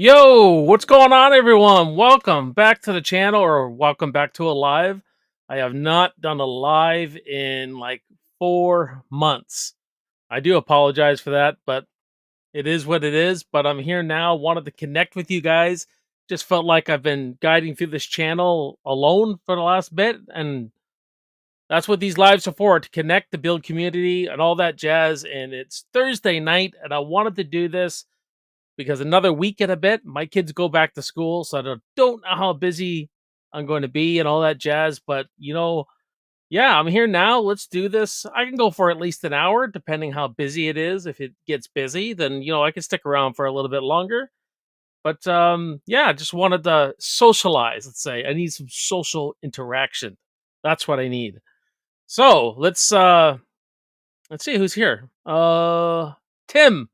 Yo, what's going on, everyone? Welcome back to the channel, or welcome back to a live. I have not done a live in like 4 months. I do apologize for that, but it is what it is. But I'm here now, wanted to connect with you guys. Just felt like I've been guiding through this channel alone for the last bit, and that's what these lives are for, to connect, to build community, and all that jazz. And it's Thursday night, and I wanted to do this because another week and a bit, my kids go back to school, so I don't know how busy I'm going to be and all that jazz. But yeah, I'm here now. Let's do this. I can go for at least an hour, depending how busy it is. If it gets busy, then I can stick around for a little bit longer. But yeah, I just wanted to socialize. Let's say I need some social interaction. That's what I need. So let's see who's here. Tim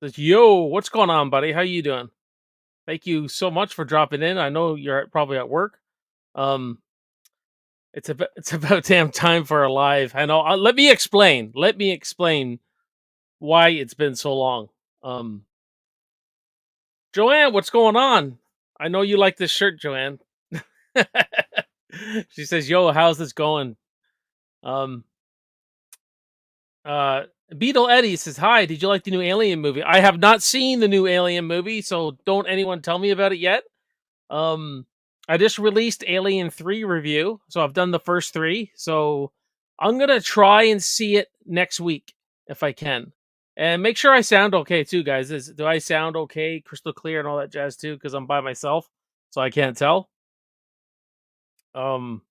says, "Yo, what's going on, buddy? How you doing? Thank you so much for dropping in. I know you're probably at work. Um, it's about damn time for a live. I know. Let me explain. Let me explain why it's been so long. Um, Joanne, what's going on? I know you like this shirt, Joanne. She says, "Yo, how's this going?" Um, uh, Beetle Eddie says, "Hi. Did you like the new Alien movie? I have not seen the new Alien movie, so don't anyone tell me about it yet. Um, I just released Alien 3 review, so I've done the first 3. So I'm gonna try and see it next week if I can. And make sure I sound okay too, guys. Do I sound okay, crystal clear and all that jazz too? Because I'm by myself, so I can't tell. Um,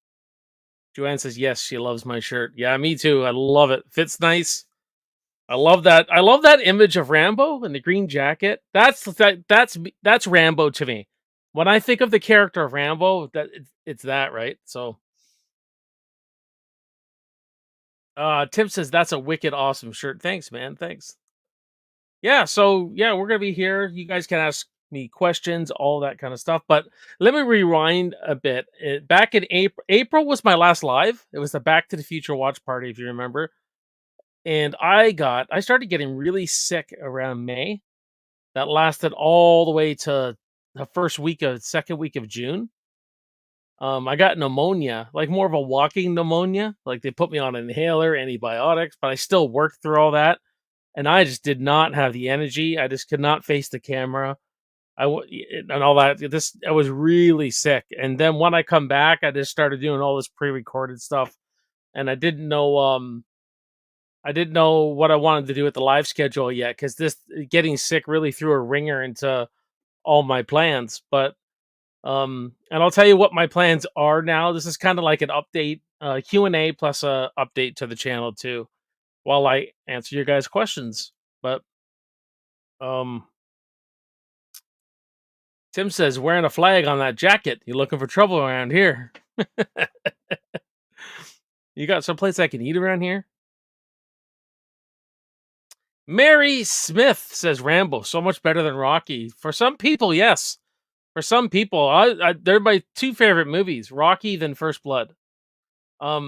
Joanne says yes, she loves my shirt. Yeah, me too. I love it. Fits nice. I love that. I love that image of Rambo in the green jacket. That's Rambo to me. When I think of the character of Rambo, it's that, right? So, Tim says that's a wicked awesome shirt. Thanks, man. Thanks. Yeah, so yeah, we're gonna be here. You guys can ask me questions, all that kind of stuff. But let me rewind a bit. Back in April was my last live. It was the Back to the Future watch party, if you remember. And I started getting really sick around May. That lasted all the way to the second week of June. I got pneumonia, like more of a walking pneumonia. Like they put me on an inhaler, antibiotics, but I still worked through all that. And I just did not have the energy. I just could not face the camera. And all that. I was really sick. And then when I come back, I just started doing all this pre-recorded stuff. And I didn't know what I wanted to do with the live schedule yet, because this getting sick really threw a ringer into all my plans. But and I'll tell you what my plans are now. This is kind of like an update, Q&A plus a update to the channel too, while I answer your guys' questions. But um Tim says, wearing a flag on that jacket. You looking for trouble around here? You got someplace I can eat around here? Mary Smith says Rambo so much better than Rocky. For some people, yes. For some people, they're my two favorite movies, Rocky then First Blood. I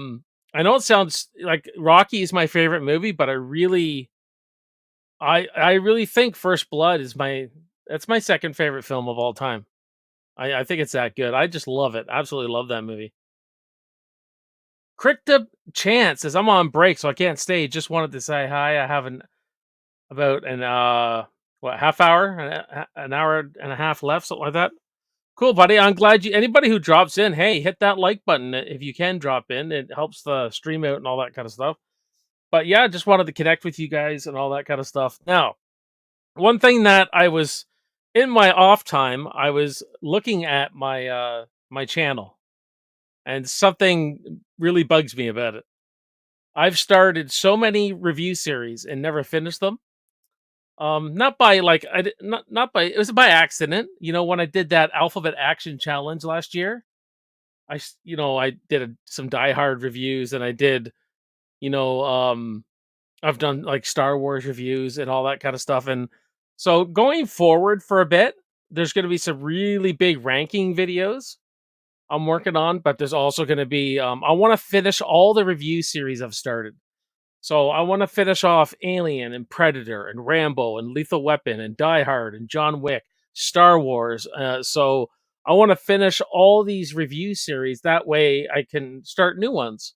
know it sounds like Rocky is my favorite movie, but I really think First Blood is that's my second favorite film of all time. I think it's that good. I just love it. Absolutely love that movie. Krikta Chance says, I'm on break, so I can't stay. Just wanted to say hi. I have about an half hour, an hour and a half left, something like that. Cool, buddy. I'm glad anybody who drops in, hey, hit that like button if you can drop in. It helps the stream out and all that kind of stuff. But yeah, just wanted to connect with you guys and all that kind of stuff. Now, one thing that I was in my off time, I was looking at my channel, and something really bugs me about it. I've started so many review series and never finished them. Not by like I did, not by it was by accident. When I did that Alphabet Action Challenge last year, I did some Die Hard reviews, and I did, you know, um, I've done like Star Wars reviews and all that kind of stuff. And so going forward for a bit, there's going to be some really big ranking videos I'm working on, but there's also going to be, I want to finish all the review series I've started. So I want to finish off Alien and Predator and Rambo and Lethal Weapon and Die Hard and John Wick. Star Wars. So I want to finish all these review series. That way I can start new ones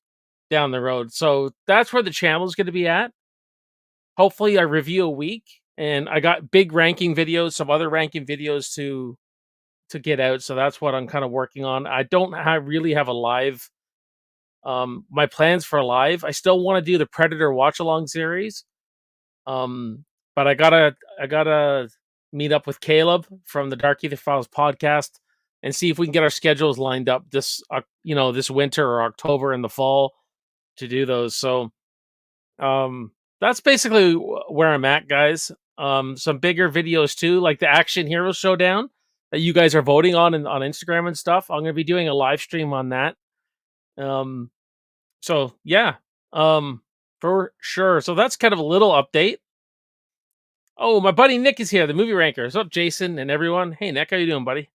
down the road. So that's where the channel is going to be at. Hopefully I review a week, and I got big ranking videos, some other ranking videos to get out. So that's what I'm kind of working on. I don't really have a live my plans for live. I still want to do the Predator watch along series. Um but I gotta meet up with Caleb from the Dark Ether Files podcast and see if we can get our schedules lined up this this winter or October in the fall to do those. So that's basically where I'm at, guys. Some bigger videos too, like the Action Hero Showdown that you guys are voting on Instagram and stuff. I'm gonna be doing a live stream on that. Um, so yeah, for sure. So that's kind of a little update. Oh, my buddy Nick is here, the movie ranker. What's up, Jason and everyone? Hey, Nick, how you doing, buddy?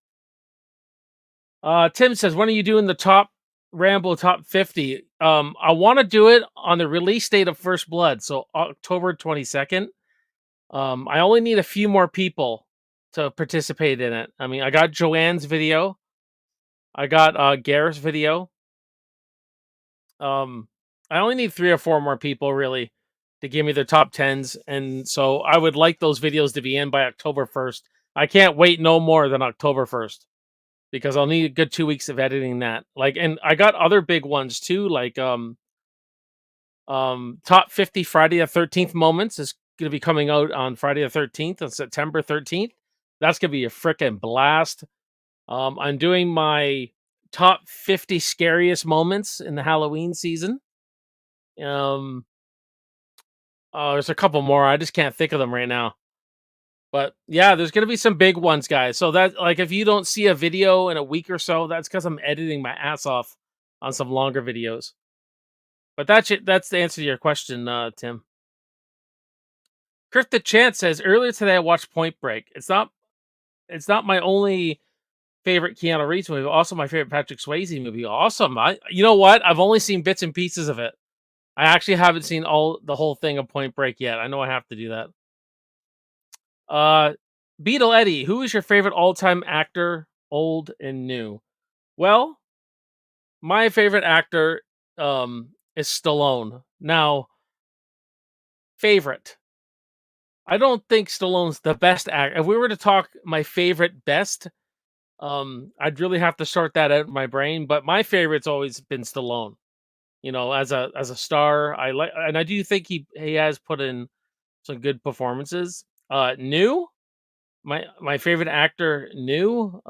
Tim says, when are you doing the top Rambo top 50? I want to do it on the release date of First Blood, so October 22nd. I only need a few more people to participate in it. I mean, I got Joanne's video, I got Gareth's video. I only need 3 or 4 more people really to give me their top 10s, and so I would like those videos to be in by October 1st. I can't wait no more than October 1st because I'll need a good 2 weeks of editing that. Like, and I got other big ones too, like top 50 Friday the 13th moments is going to be coming out on Friday the 13th on September 13th. That's going to be a freaking blast. I'm doing my top 50 scariest moments in the Halloween season. Um, there's a couple more. I just can't think of them right now. But yeah, there's going to be some big ones, guys. So that, like, if you don't see a video in a week or so, that's because I'm editing my ass off on some longer videos. But that's it. That's the answer to your question, Tim. Cryptic Chant says earlier today I watched Point Break. It's not my only favorite Keanu Reeves movie, also my favorite Patrick Swayze movie. Awesome. You know what? I've only seen bits and pieces of it. I actually haven't seen the whole thing of Point Break yet. I know I have to do that. Beetle Eddie, who is your favorite all-time actor, old and new? Well, my favorite actor is Stallone. Now, favorite. I don't think Stallone's the best actor. If we were to talk my favorite best, I'd really have to sort that out in my brain, but my favorite's always been Stallone. You know, as a star, I like, and I do think he has put in some good performances. New, my favorite actor, new.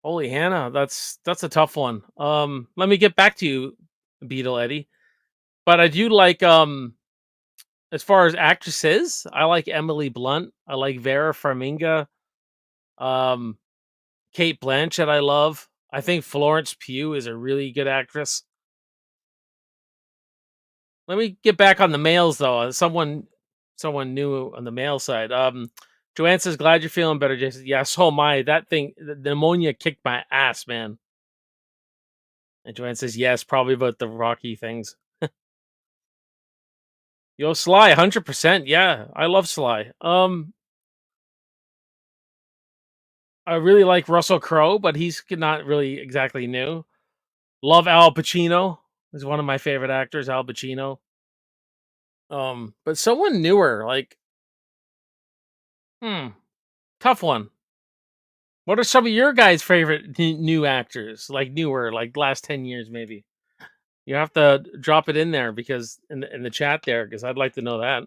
Holy Hannah, that's a tough one. Let me get back to you, Beetle Eddie. But I do like as far as actresses, I like Emily Blunt. I like Vera Farmiga. Um, Kate Blanchett, I love. I think Florence Pugh is a really good actress. Let me get back on the males though. Someone new on the male side. Joanne says, "Glad you're feeling better, Jason." Yeah, so am I. That thing, the pneumonia kicked my ass, man. And Joanne says, "Yes, probably about the Rocky things." Yo, Sly, 100%. Yeah, I love Sly. I really like Russell Crowe, but he's not really exactly new. Love Al Pacino. He's one of my favorite actors, Al Pacino. But someone newer, like, hmm, tough one. What are some of your guys' favorite new actors, like newer, like last 10 years, maybe? You have to drop it in there because in the chat there, because I'd like to know that.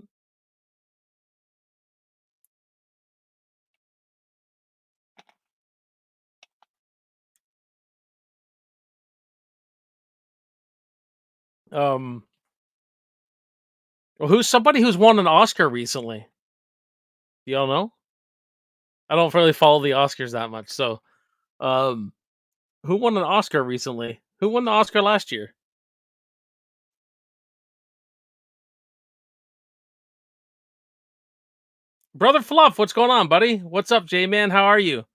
Um, well, who's somebody who's won an Oscar recently? Do y'all know? I don't really follow the Oscars that much, so um, who won an Oscar recently? Who won the Oscar last year? Brother Fluff, what's going on, buddy? What's up, J Man? How are you?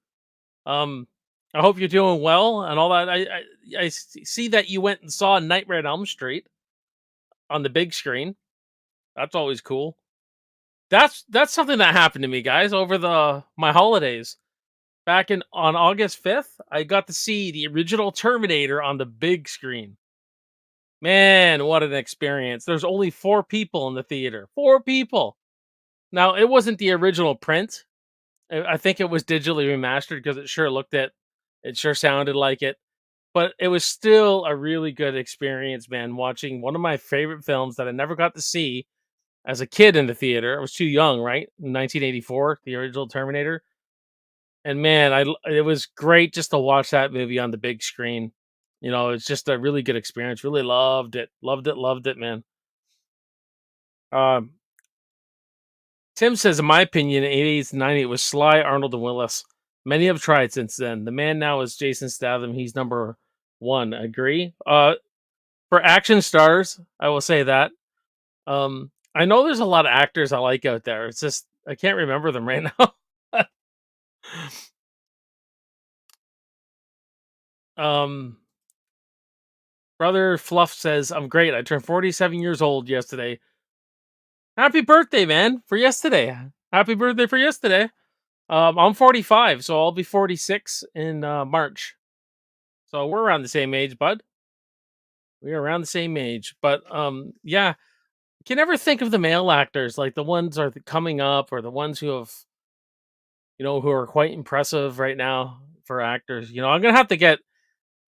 Um, I hope you're doing well and all that. I see that you went and saw Nightmare on Elm Street on the big screen. That's always cool. That's something that happened to me, guys, over the my holidays. Back in on August 5th, I got to see the original Terminator on the big screen. Man, what an experience. There's only 4 people in the theater. 4 people. Now, it wasn't the original print. I think it was digitally remastered because it sure sounded like it. But it was still a really good experience, man, watching one of my favorite films that I never got to see as a kid in the theater. I was too young, right? 1984, the original Terminator. And man, it was great just to watch that movie on the big screen. You know, it's just a really good experience. Really loved it. Loved it, man. Um, Tim says, in my opinion, in 80s and 90s, it was Sly, Arnold, and Willis. Many have tried since then. The man now is Jason Statham. He's number one. Agree? For action stars, I will say that. I know there's a lot of actors I like out there. It's just I can't remember them right now. um, Brother Fluff says, I'm great. I turned 47 years old yesterday. Happy birthday, man, for yesterday. Happy birthday for yesterday. I'm 45, so I'll be 46 in March. So we're around the same age, bud. We're around the same age. But yeah, you can never think of the male actors like the ones are coming up or the ones who have, who are quite impressive right now for actors. I'm gonna have to get.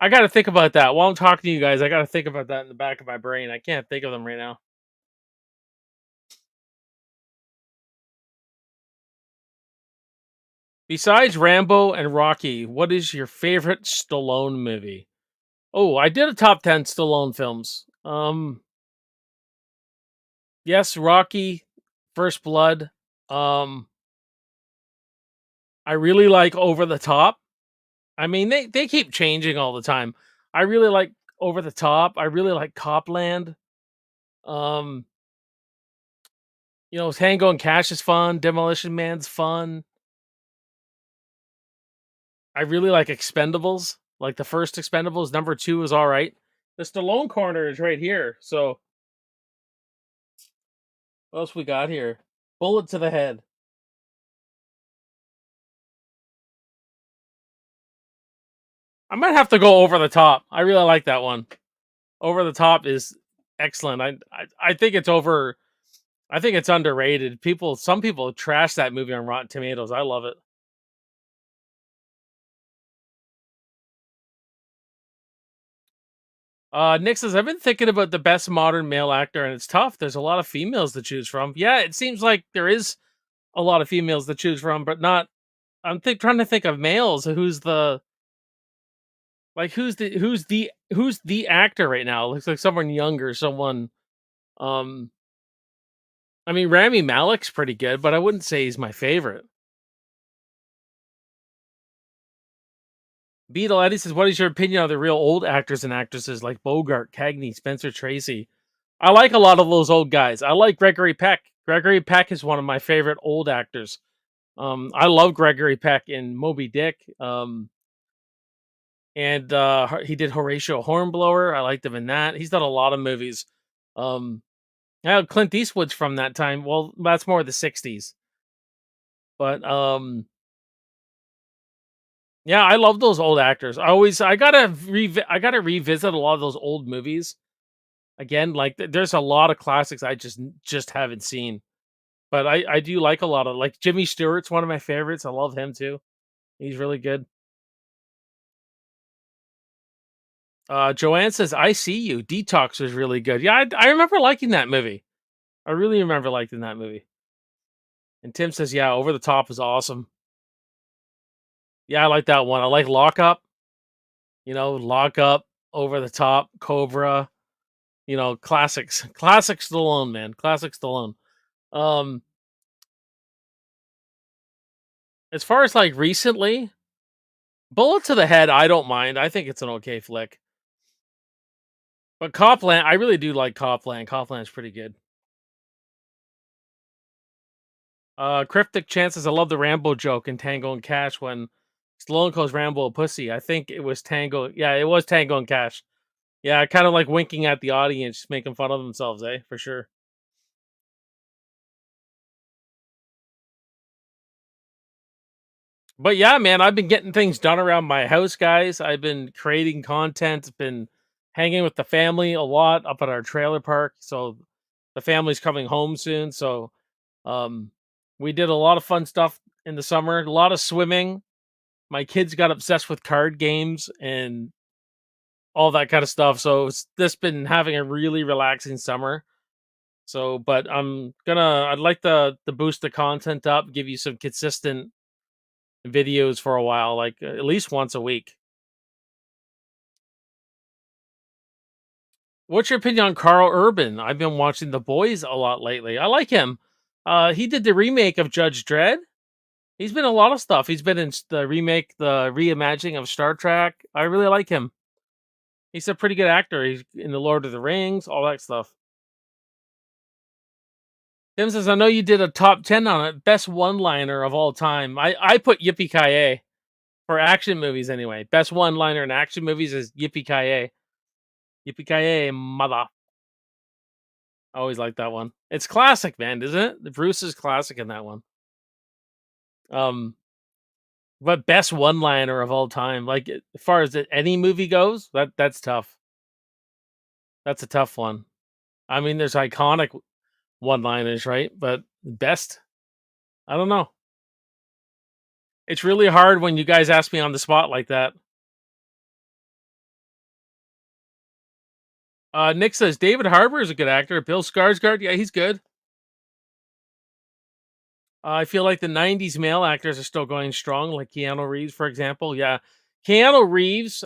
I got to think about that while I'm talking to you guys. I got to think about that in the back of my brain. I can't think of them right now. Besides Rambo and Rocky, what is your favorite Stallone movie? Oh, I did a top 10 Stallone films. Yes, Rocky, First Blood. Um, I really like Over the Top. I mean, they keep changing all the time. I really like Over the Top. I really like Copland. Um, Tango and Cash is fun. Demolition Man's fun. I really like Expendables. Like the first Expendables, number 2 is all right. The Stallone corner is right here. So what else we got here? Bullet to the Head. I might have to go Over the Top. I really like that one. Over the Top is excellent. I think it's over. I think it's underrated. Some people trash that movie on Rotten Tomatoes. I love it. Nick says, I've been thinking about the best modern male actor, and it's tough. There's a lot of females to choose from. Yeah, it seems like there is a lot of females to choose from, but not. Trying to think of males. Who's the actor right now? Looks like someone younger, someone. Um, I mean, Rami Malek's pretty good, but I wouldn't say he's my favorite. Beetle Eddie says, "What is your opinion on the real old actors and actresses like Bogart, Cagney, Spencer Tracy?" I like a lot of those old guys. I like Gregory Peck. Gregory Peck is one of my favorite old actors. I love Gregory Peck in Moby Dick. And he did Horatio Hornblower. I liked him in that. He's done a lot of movies. Yeah, Clint Eastwood's from that time. Well, that's more the '60s. But yeah, I love those old actors. I gotta revisit a lot of those old movies again. Like there's a lot of classics I just haven't seen. But I do like a lot of like Jimmy Stewart's one of my favorites. I love him too. He's really good. Joanne says, "I see you." Detox was really good. Yeah, I remember liking that movie. I really remember liking that movie. And Tim says, "Yeah, Over the Top is awesome." Yeah, I like that one. I like Lockup. Lockup, Over the Top, Cobra. Classics, classic Stallone, man, classic Stallone. Um, as far as like recently, Bullet to the Head, I don't mind. I think it's an okay flick. But Copland, I really do like Copland. Copland's pretty good. Cryptic Chances, I love the Rambo joke in Tango and Cash when Stallone calls Rambo a pussy. I think it was Tango. Yeah, it was Tango and Cash. Yeah, kind of like winking at the audience, making fun of themselves, for sure. But yeah, man, I've been getting things done around my house, guys. I've been creating content, been hanging with the family a lot up at our trailer park. So the family's coming home soon. So um we did a lot of fun stuff in the summer, a lot of swimming. My kids got obsessed with card games and all that kind of stuff. So it's just been having a really relaxing summer. So, but I'd like to boost the content up, give you some consistent videos for a while, like at least once a week. What's your opinion on Carl Urban? I've been watching The Boys a lot lately. I like him. He did the remake of Judge Dredd. He's been in a lot of stuff. He's been in the reimagining of Star Trek. I really like him. He's a pretty good actor. He's in the Lord of the Rings, all that stuff. Tim says, I know you did a top 10 on it. Best one liner of all time. I put Yippee Ki for action movies anyway. Best one liner in action movies is Yippee Ki Yippee Ki mother. I always like that one. It's classic, man, isn't it? The Bruce is classic in that one. Um, but best one liner of all time, like as far as any movie goes, that's tough. That's a tough one. I mean, there's iconic one liners, right? But best, I don't know. It's really hard when you guys ask me on the spot like that. Nick says David Harbour is a good actor. Bill Skarsgård, yeah, he's good. I feel like the '90s male actors are still going strong, like Keanu Reeves, for example. Yeah, Keanu Reeves,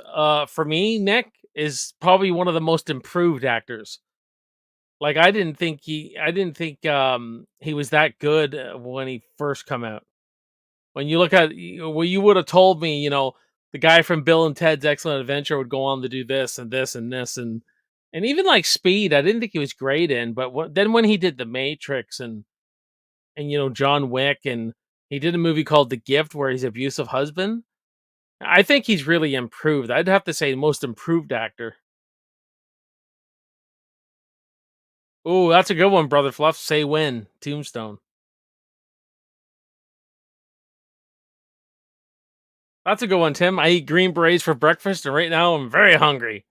for me, Nick is probably one of the most improved actors. Like I didn't think he was that good when he first come out. When you look at, well, you would have told me, the guy from Bill and Ted's Excellent Adventure would go on to do this and this and this and even like Speed, I didn't think he was great in, but then when he did The Matrix and John Wick, and he did a movie called The Gift where he's abusive husband. I think he's really improved. I'd have to say most improved actor. Oh, that's a good one, brother Fluff. Say when Tombstone. That's a good one, Tim. I eat green berets for breakfast, and right now I'm very hungry.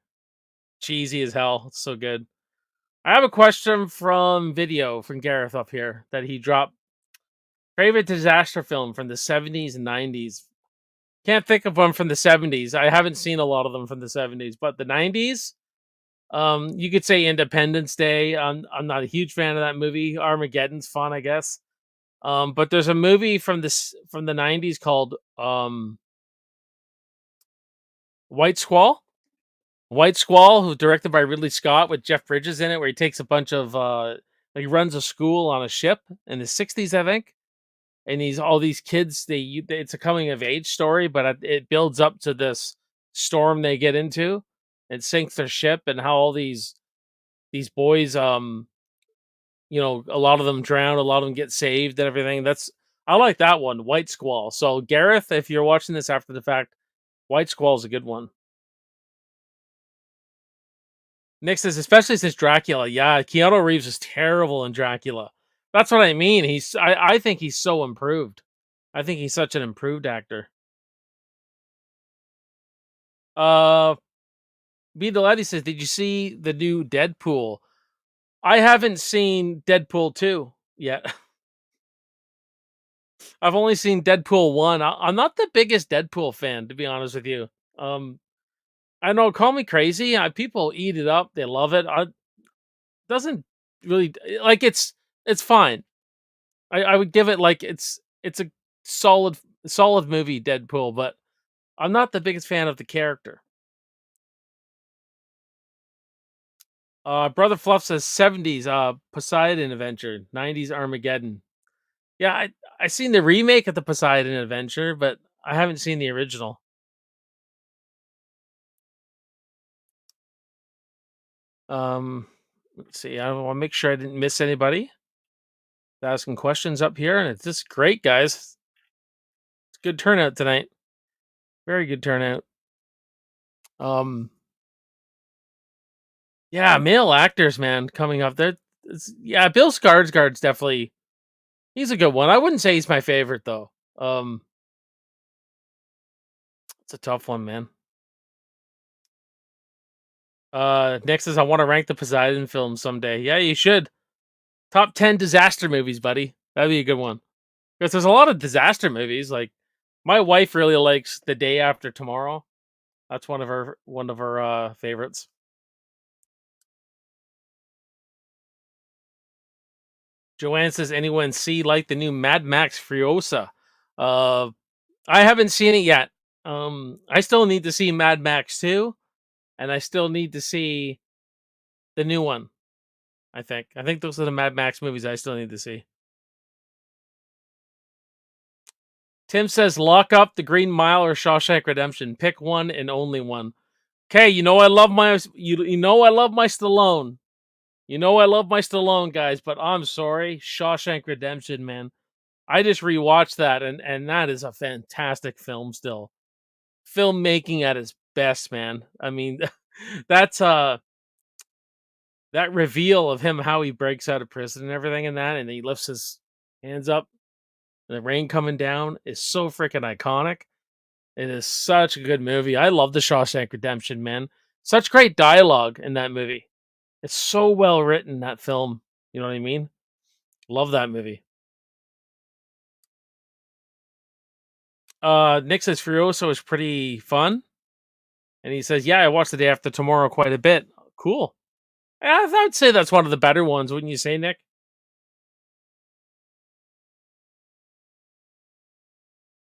Cheesy as hell. It's so good. I have a question from video from Gareth up here that he dropped. Favorite disaster film from the 70s and 90s. Can't think of one from the 70s. I haven't seen a lot of them from the 70s, but the 90s, you could say Independence Day. I'm not a huge fan of that movie. Armageddon's fun, I guess. But there's a movie from the '90s called White Squall. White Squall, who's directed by Ridley Scott with Jeff Bridges in it, where he takes a bunch of he runs a school on a ship in the '60s, I think. And he's all these kids. It's a coming of age story, but it builds up to this storm they get into. It sinks their ship, and how all these boys, a lot of them drown, a lot of them get saved, and everything. I like that one, White Squall. So Gareth, if you're watching this after the fact, White Squall is a good one. Nick says, especially since Dracula. Yeah, Keanu Reeves is terrible in Dracula. That's what I mean. I think he's so improved. I think he's such an improved actor. Uh, B. Deletty says, did you see the new Deadpool? I haven't seen Deadpool 2 yet. I've only seen Deadpool 1. I'm not the biggest Deadpool fan, to be honest with you. Um, I know, call me crazy. People eat it up. They love it. Doesn't really like it's fine. I would give it like it's a solid movie, Deadpool, but I'm not the biggest fan of the character. Brother Fluff says '70s Poseidon Adventure, '90s Armageddon. Yeah, I seen the remake of the Poseidon Adventure, but I haven't seen the original. Let's see. I want to make sure I didn't miss anybody. Asking questions up here, and it's just great, guys. It's good turnout tonight. Very good turnout. Um, yeah, male actors, man, coming up there. Yeah, Bill Skarsgård's definitely he's a good one. I wouldn't say he's my favorite though. It's a tough one, man. Next is I want to rank the Poseidon films someday. Yeah, you should. Top 10 disaster movies, buddy. That'd be a good one. Because there's a lot of disaster movies. Like my wife really likes The Day After Tomorrow. That's one of her favorites. Joanne says anyone see like the new Mad Max Furiosa? Uh I haven't seen it yet. I still need to see Mad Max 2 and I still need to see the new one. I think those are the Mad Max movies I still need to see. Tim says lock up The Green Mile or Shawshank Redemption. Pick one and only one. Okay, you know I love my you know I love my Stallone. You know I love my Stallone guys, but I'm sorry, Shawshank Redemption, man. I just rewatched that and that is a fantastic film still. Filmmaking at its best, man. I mean, that's that reveal of him how he breaks out of prison and everything in that and he lifts his hands up and the rain coming down is so freaking iconic. It is such a good movie. I love the Shawshank Redemption, man. Such great dialogue in that movie. It's so well written, that film. You know what I mean? Love that movie. Nick says Furiosa is pretty fun. And he says, yeah, I watched The Day After Tomorrow quite a bit. Cool. Yeah, I would say that's one of the better ones, wouldn't you say, Nick?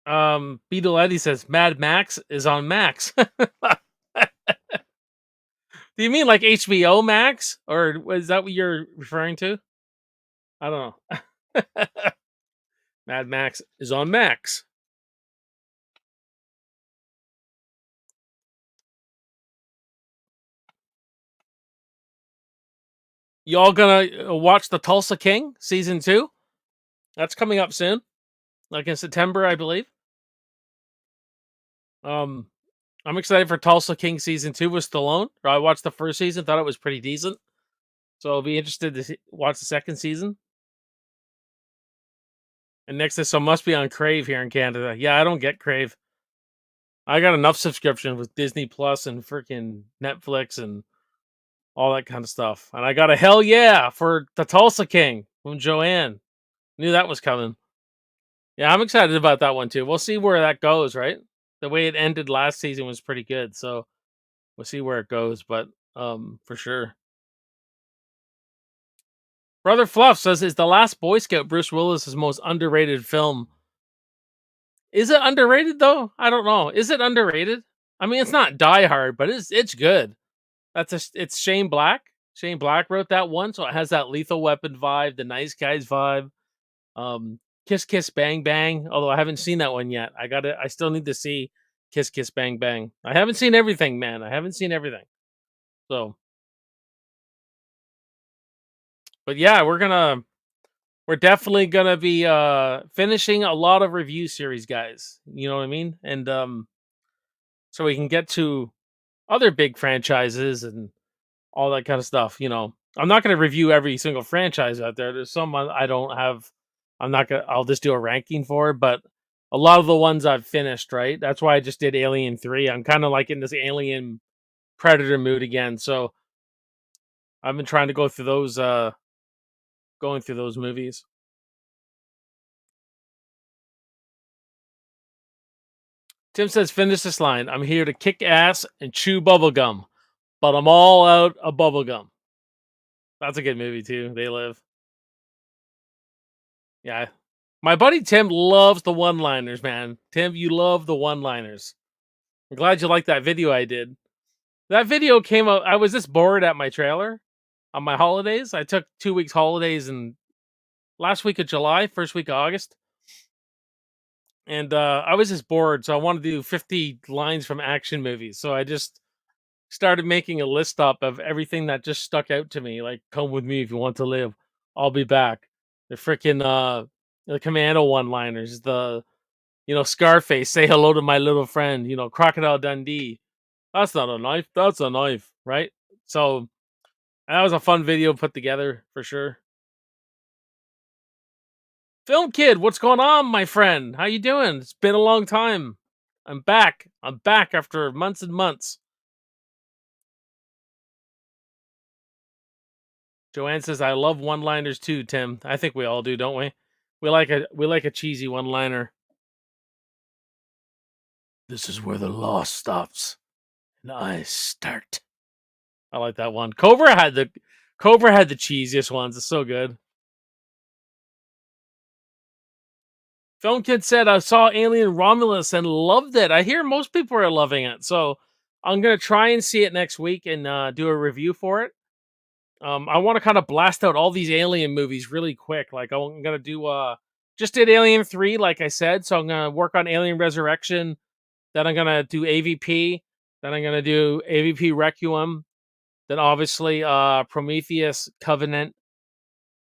Beetle Eddie says Mad Max is on Max. Do you mean like HBO Max? Or is that what you're referring to? I don't know. Mad Max is on Max. Y'all gonna watch the Tulsa King season 2? That's coming up soon, like in September, I believe. Um, I'm excited for Tulsa King season 2 with Stallone. I watched the first season, thought it was pretty decent, so I'll be interested to watch the second season. And next is so must be on Crave here in Canada. Yeah, I don't get Crave. I got enough subscription with Disney Plus and freaking Netflix and all that kind of stuff. And I got a hell yeah for the Tulsa King from Joanne. Knew that was coming. Yeah, I'm excited about that one too. We'll see where that goes, right? The way it ended last season was pretty good, so we'll see where it goes, but for sure. Brother Fluff says is The Last Boy Scout Bruce Willis's most underrated film. Is it underrated though? I don't know. Is it underrated? I mean, it's not Die Hard, but it's good. It's Shane Black. Shane Black wrote that one, so it has that Lethal Weapon vibe, the Nice Guys vibe. Kiss Kiss Bang Bang. Although I haven't seen that one yet. I still need to see Kiss Kiss Bang Bang. I haven't seen everything, man. I haven't seen everything. So, but yeah, we're definitely gonna be finishing a lot of review series, guys. You know what I mean? And so we can get to other big franchises and all that kind of stuff. You know, I'm not gonna review every single franchise out there. There's some I don't have. I'm not gonna. I'll just do a ranking for, but a lot of the ones I've finished. Right. That's why I just did Alien 3. I'm kind of like in this Alien Predator mood again. So I've been trying to go through those. Going through those movies. Tim says, finish this line. I'm here to kick ass and chew bubblegum, but I'm all out of bubblegum. That's a good movie, too. They Live. Yeah. My buddy Tim loves the one liners, man. Tim, you love the one liners. I'm glad you liked that video I did. That video came out. I was just bored at my trailer on my holidays. I took 2 weeks holidays in last week of July, first week of August. And I was just bored. So I wanted to do 50 lines from action movies. So I just started making a list up of everything that just stuck out to me. Like, come with me if you want to live. I'll be back. The freaking the Commando one liners, Scarface, say hello to my little friend, Crocodile Dundee. That's not a knife, that's a knife, right? So that was a fun video put together for sure. Film Kid, what's going on, my friend? How you doing? It's been a long time. I'm back. I'm back after months and months. Joanne says, "I love one-liners too, Tim." I think we all do, don't we? We like a cheesy one-liner. This is where the law stops and I start. I like that one. Cobra had the cheesiest ones. It's so good. Film Kid said, "I saw Alien Romulus and loved it." I hear most people are loving it, so I'm gonna try and see it next week and do a review for it. I want to kind of blast out all these Alien movies really quick. Like I'm gonna do just did Alien 3, like I said, so I'm gonna work on Alien Resurrection. Then I'm gonna do AVP. Then I'm gonna do AVP Requiem. Then obviously Prometheus Covenant.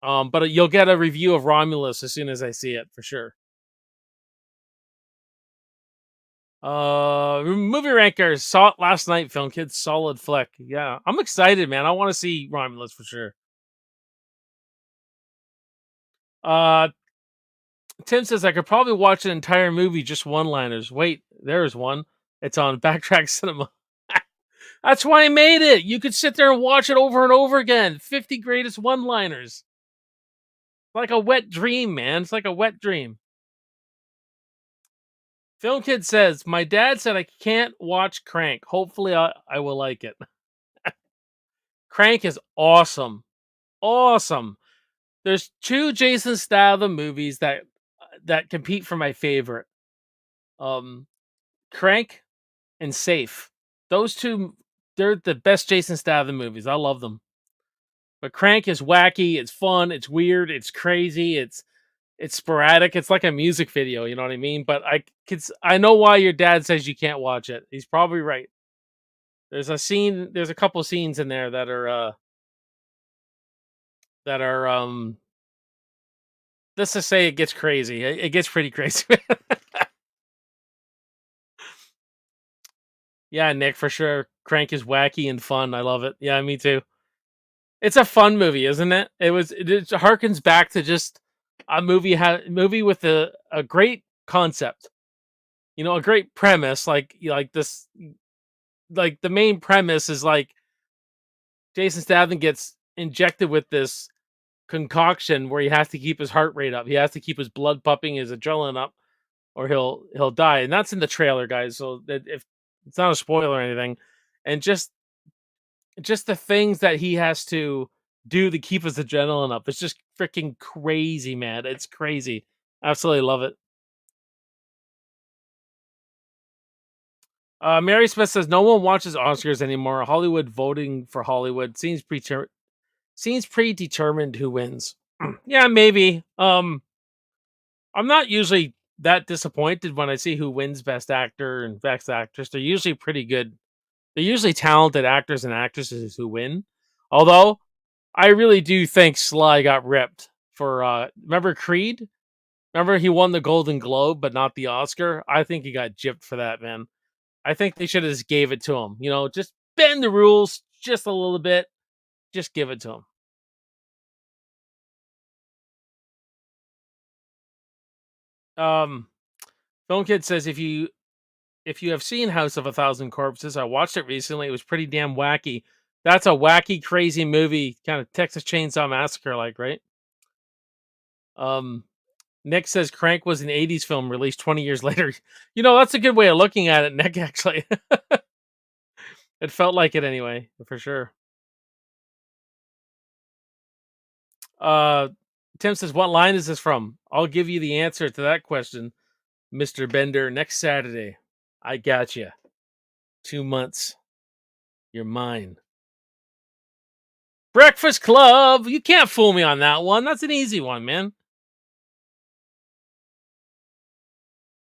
But you'll get a review of Romulus as soon as I see it for sure. Movie rankers, saw it last night. Film Kids, solid flick. Yeah, I'm excited, man. I want to see Romulus for sure. Uh, Tim says I could probably watch an entire movie just one-liners. Wait, there's one. It's on Backtrack Cinema. That's why I made it. You could sit there and watch it over and over again. 50 greatest one-liners. Like a wet dream, man. It's like a wet dream. Film Kid says, "My dad said I can't watch Crank. Hopefully I will like it." Crank is awesome. Awesome. There's two Jason Statham movies that compete for my favorite. Um Crank and Safe. Those two, they're the best Jason Statham movies. I love them. But Crank is wacky, it's fun, it's weird, it's crazy, it's sporadic. It's like a music video, you know what I mean? But I know why your dad says you can't watch it. He's probably right. There's a couple scenes in there that are let's just say it gets crazy. It gets pretty crazy. Yeah, Nick, for sure. Crank is wacky and fun. I love it. Yeah, me too. It's a fun movie, isn't it? It harkens back to just a movie with a great concept. You know, a great premise. Like this, like the main premise is like Jason Statham gets injected with this concoction where he has to keep his heart rate up. He has to keep his blood pumping, his adrenaline up, or he'll die. And that's in the trailer, guys. So that if it's not a spoiler or anything, and just the things that he has to do to keep his adrenaline up. It's just freaking crazy, man. It's crazy. Absolutely love it. Mary Smith says no one watches Oscars anymore. Hollywood voting for Hollywood seems predetermined who wins. Yeah, maybe. I'm not usually that disappointed when I see who wins Best Actor and Best Actress. They're usually pretty good. They're usually talented actors and actresses who win. Although I really do think Sly got ripped for remember Creed? Remember he won the Golden Globe but not the Oscar? I think he got gypped for that, man. I think they should have just gave it to him. You know, just bend the rules just a little bit. Just give it to him. Um Film Kid says if you have seen House of a Thousand Corpses, I watched it recently. It was pretty damn wacky. That's a wacky, crazy movie, kind of Texas Chainsaw Massacre like, right? Um Nick says Crank was an 80s film released 20 years later. You know, that's a good way of looking at it, Nick, actually. It felt like it anyway, for sure. Uh, Tim says, "What line is this from?" I'll give you the answer to that question, Mr. Bender, next Saturday. I got you. 2 months. You're mine. Breakfast Club. You can't fool me on that one. That's an easy one, man.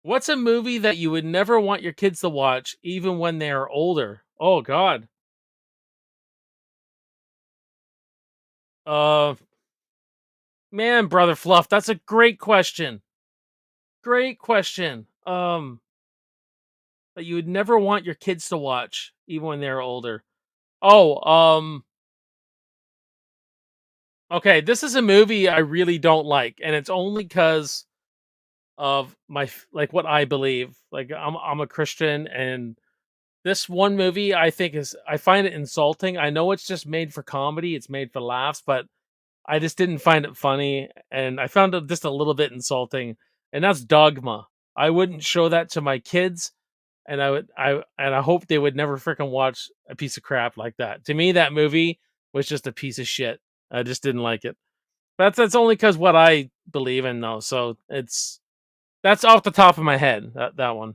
What's a movie that you would never want your kids to watch, even when they are older? Oh God. Uh, Man, brother Fluff, that's a great question. Great question. That you would never want your kids to watch, even when they're older. Oh, okay. This is a movie I really don't like, and it's only because of like what I believe. Like I'm a Christian, and this one movie I think is I find it insulting. I know it's just made for comedy, it's made for laughs, but I just didn't find it funny, and I found it just a little bit insulting. And that's Dogma. I wouldn't show that to my kids, and I hope they would never freaking watch a piece of crap like that. To me, that movie was just a piece of shit. I just didn't like it. That's only because what I believe in, though. So that's off the top of my head. That one.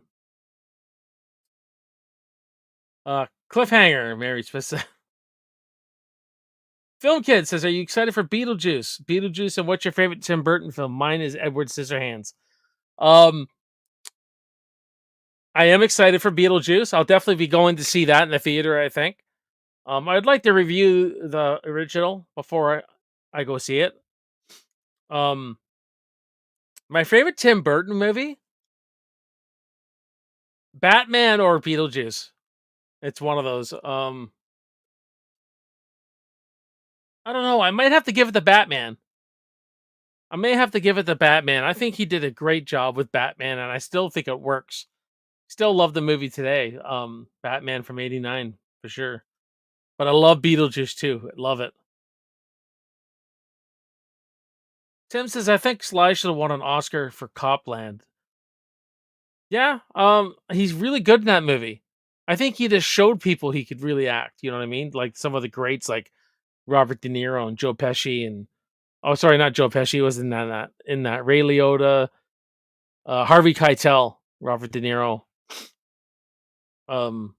Cliffhanger, Mary specific. Film Kid says, "Are you excited for Beetlejuice? Beetlejuice, and what's your favorite Tim Burton film? Mine is Edward Scissorhands. Um, I am excited for Beetlejuice. I'll definitely be going to see that in the theater. I think. I'd like to review the original before I go see it. Um, my favorite Tim Burton movie, Batman or Beetlejuice. It's one of those. I don't know. I might have to give it to Batman. I may have to give it to Batman. I think he did a great job with Batman, and I still think it works. Still love the movie today. Batman from '89 for sure. But I love Beetlejuice too. I love it. Tim says, I think Sly should have won an Oscar for Copland. Yeah, he's really good in that movie. I think he just showed people he could really act. You know what I mean? Like some of the greats, like Robert De Niro and Joe Pesci, and oh, sorry, not Joe Pesci. He was in that Ray Liotta, Harvey Keitel, Robert De Niro. Um,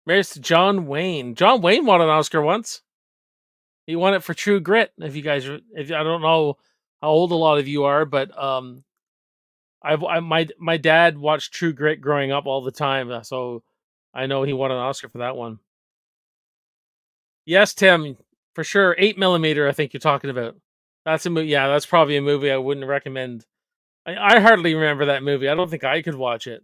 Married to John Wayne. John Wayne won an Oscar once. He won it for True Grit. If you guys, if I don't know how old a lot of you are, but my dad watched True Grit growing up all the time, so I know he won an Oscar for that one. Yes, Tim, for sure. 8 millimeter. I think you're talking about. That's a movie. Yeah, that's probably a movie I wouldn't recommend. I hardly remember that movie. I don't think I could watch it.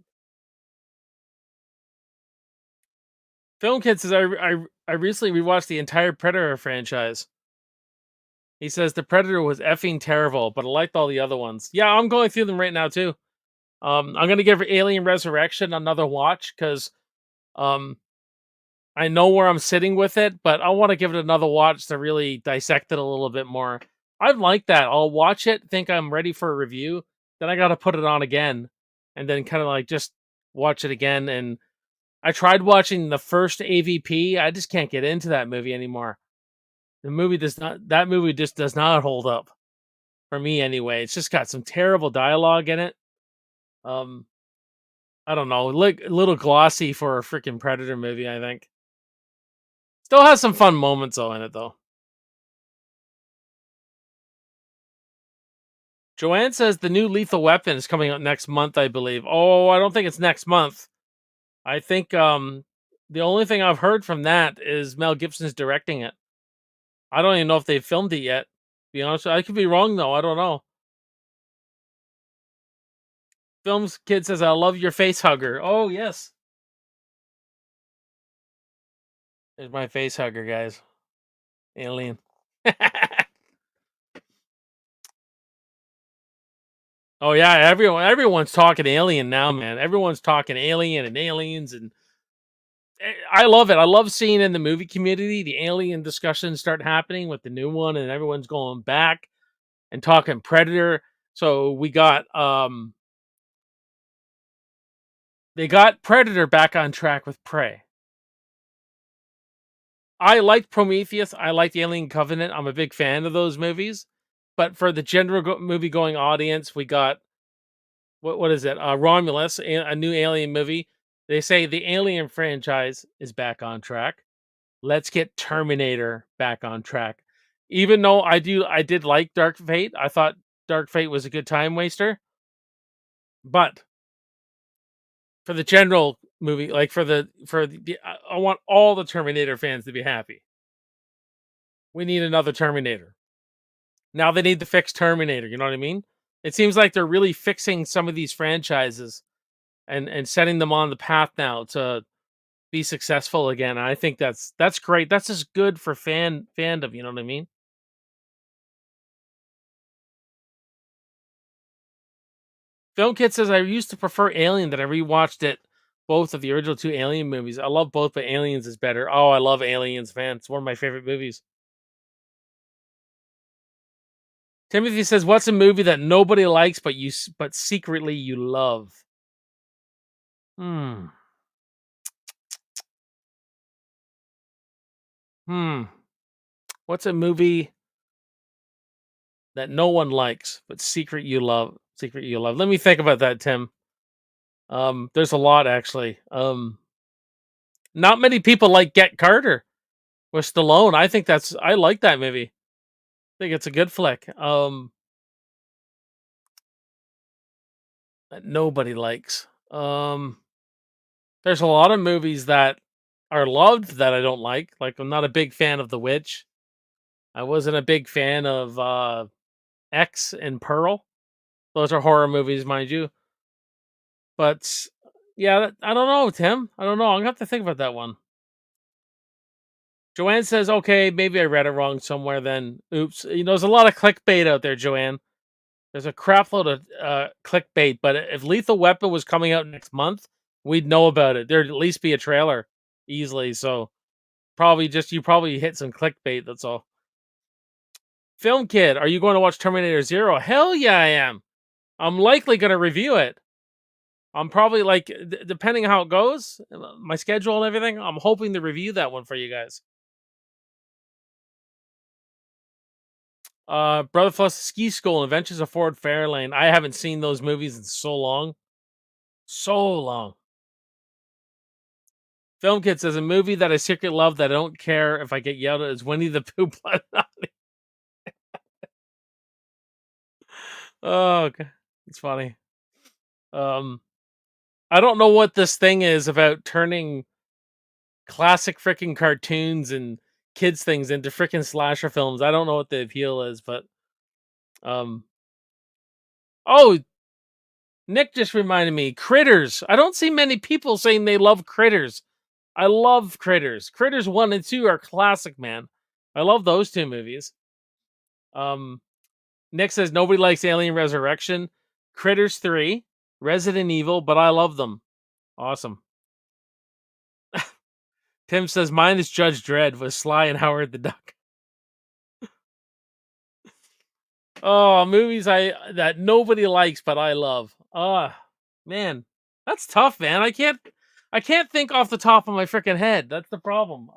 Film Kid says I recently rewatched the entire Predator franchise. He says the Predator was effing terrible, but I liked all the other ones. Yeah, I'm going through them right now too. I'm gonna give Alien Resurrection another watch because um, I know where I'm sitting with it, but I want to give it another watch to really dissect it a little bit more. I like that. I'll watch it, think I'm ready for a review, then I got to put it on again, and then kind of like just watch it again. And I tried watching the first AVP. I just can't get into that movie anymore. The movie does not. That movie just does not hold up for me anyway. It's just got some terrible dialogue in it. Um, I don't know, like a little glossy for a freaking Predator movie. I think still has some fun moments though in it though. Joanne says the new Lethal Weapon is coming out next month, I believe. Oh, I don't think it's next month. I think the only thing I've heard from that is Mel Gibson's directing it. I don't even know if they've filmed it yet. To be honest, I could be wrong though. I don't know. Films Kid says I love your face hugger. Oh yes, there's my face hugger, guys. Alien. Oh yeah, everyone's talking Alien now, man. Everyone's talking Alien and aliens, and I love it. I love seeing in the movie community the Alien discussions start happening with the new one, and everyone's going back and talking Predator. So we got they got Predator back on track with Prey. I liked Prometheus. I liked Alien Covenant. I'm a big fan of those movies. But for the general movie going audience, we got what is it? Romulus, a new Alien movie. They say the Alien franchise is back on track. Let's get Terminator back on track. Even though I did like Dark Fate. I thought Dark Fate was a good time waster. But for the general movie, like I want all the Terminator fans to be happy. We need another Terminator. Now they need to fix Terminator. You know what I mean? It seems like they're really fixing some of these franchises and setting them on the path now to be successful again. And I think that's great. That's just good for fandom. You know what I mean? Film Kid says I used to prefer Alien, that I rewatched it, both of the original two Alien movies. I love both, but Aliens is better. Oh, I love Aliens, man. It's one of my favorite movies. Timothy says, "What's a movie that nobody likes but secretly you love?" Hmm. Hmm. What's a movie that no one likes but secret you love? Secret you love. Let me think about that, Tim. There's a lot actually. Not many people like Get Carter with Stallone. I like that movie. I think it's a good flick. That nobody likes. There's a lot of movies that are loved that I don't like. Like I'm not a big fan of The Witch. I wasn't a big fan of X and Pearl. Those are horror movies, mind you. But yeah, I don't know, Tim. I don't know. I'm gonna have to think about that one. Joanne says, "Okay, maybe I read it wrong somewhere." Then, oops. There's a lot of clickbait out there, Joanne. There's a crap load of clickbait. But if Lethal Weapon was coming out next month, we'd know about it. There'd at least be a trailer easily. So you probably hit some clickbait. That's all. Film Kid, are you going to watch Terminator Zero? Hell yeah, I am. I'm likely going to review it. I'm probably like, depending on how it goes, my schedule and everything, I'm hoping to review that one for you guys. Brother Plus Ski School, Adventures of Ford Fairlane. I haven't seen those movies in so long. So long. Film Kid says, a movie that I secretly love that I don't care if I get yelled at is Winnie the Pooh. Oh, okay. It's funny. Um, I don't know what this thing is about turning classic freaking cartoons and kids things into freaking slasher films. I don't know what the appeal is, but um oh, Nick just reminded me, Critters. I don't see many people saying they love Critters. I love Critters. Critters 1 and 2 are classic, man. I love those two movies. Um Nick says nobody likes Alien Resurrection, Critters 3, Resident Evil, but I love them. Awesome. Tim says mine is Judge Dredd with Sly and Howard the Duck. Oh, movies that nobody likes but I love. Man, that's tough, man. I can't think off the top of my freaking head. That's the problem.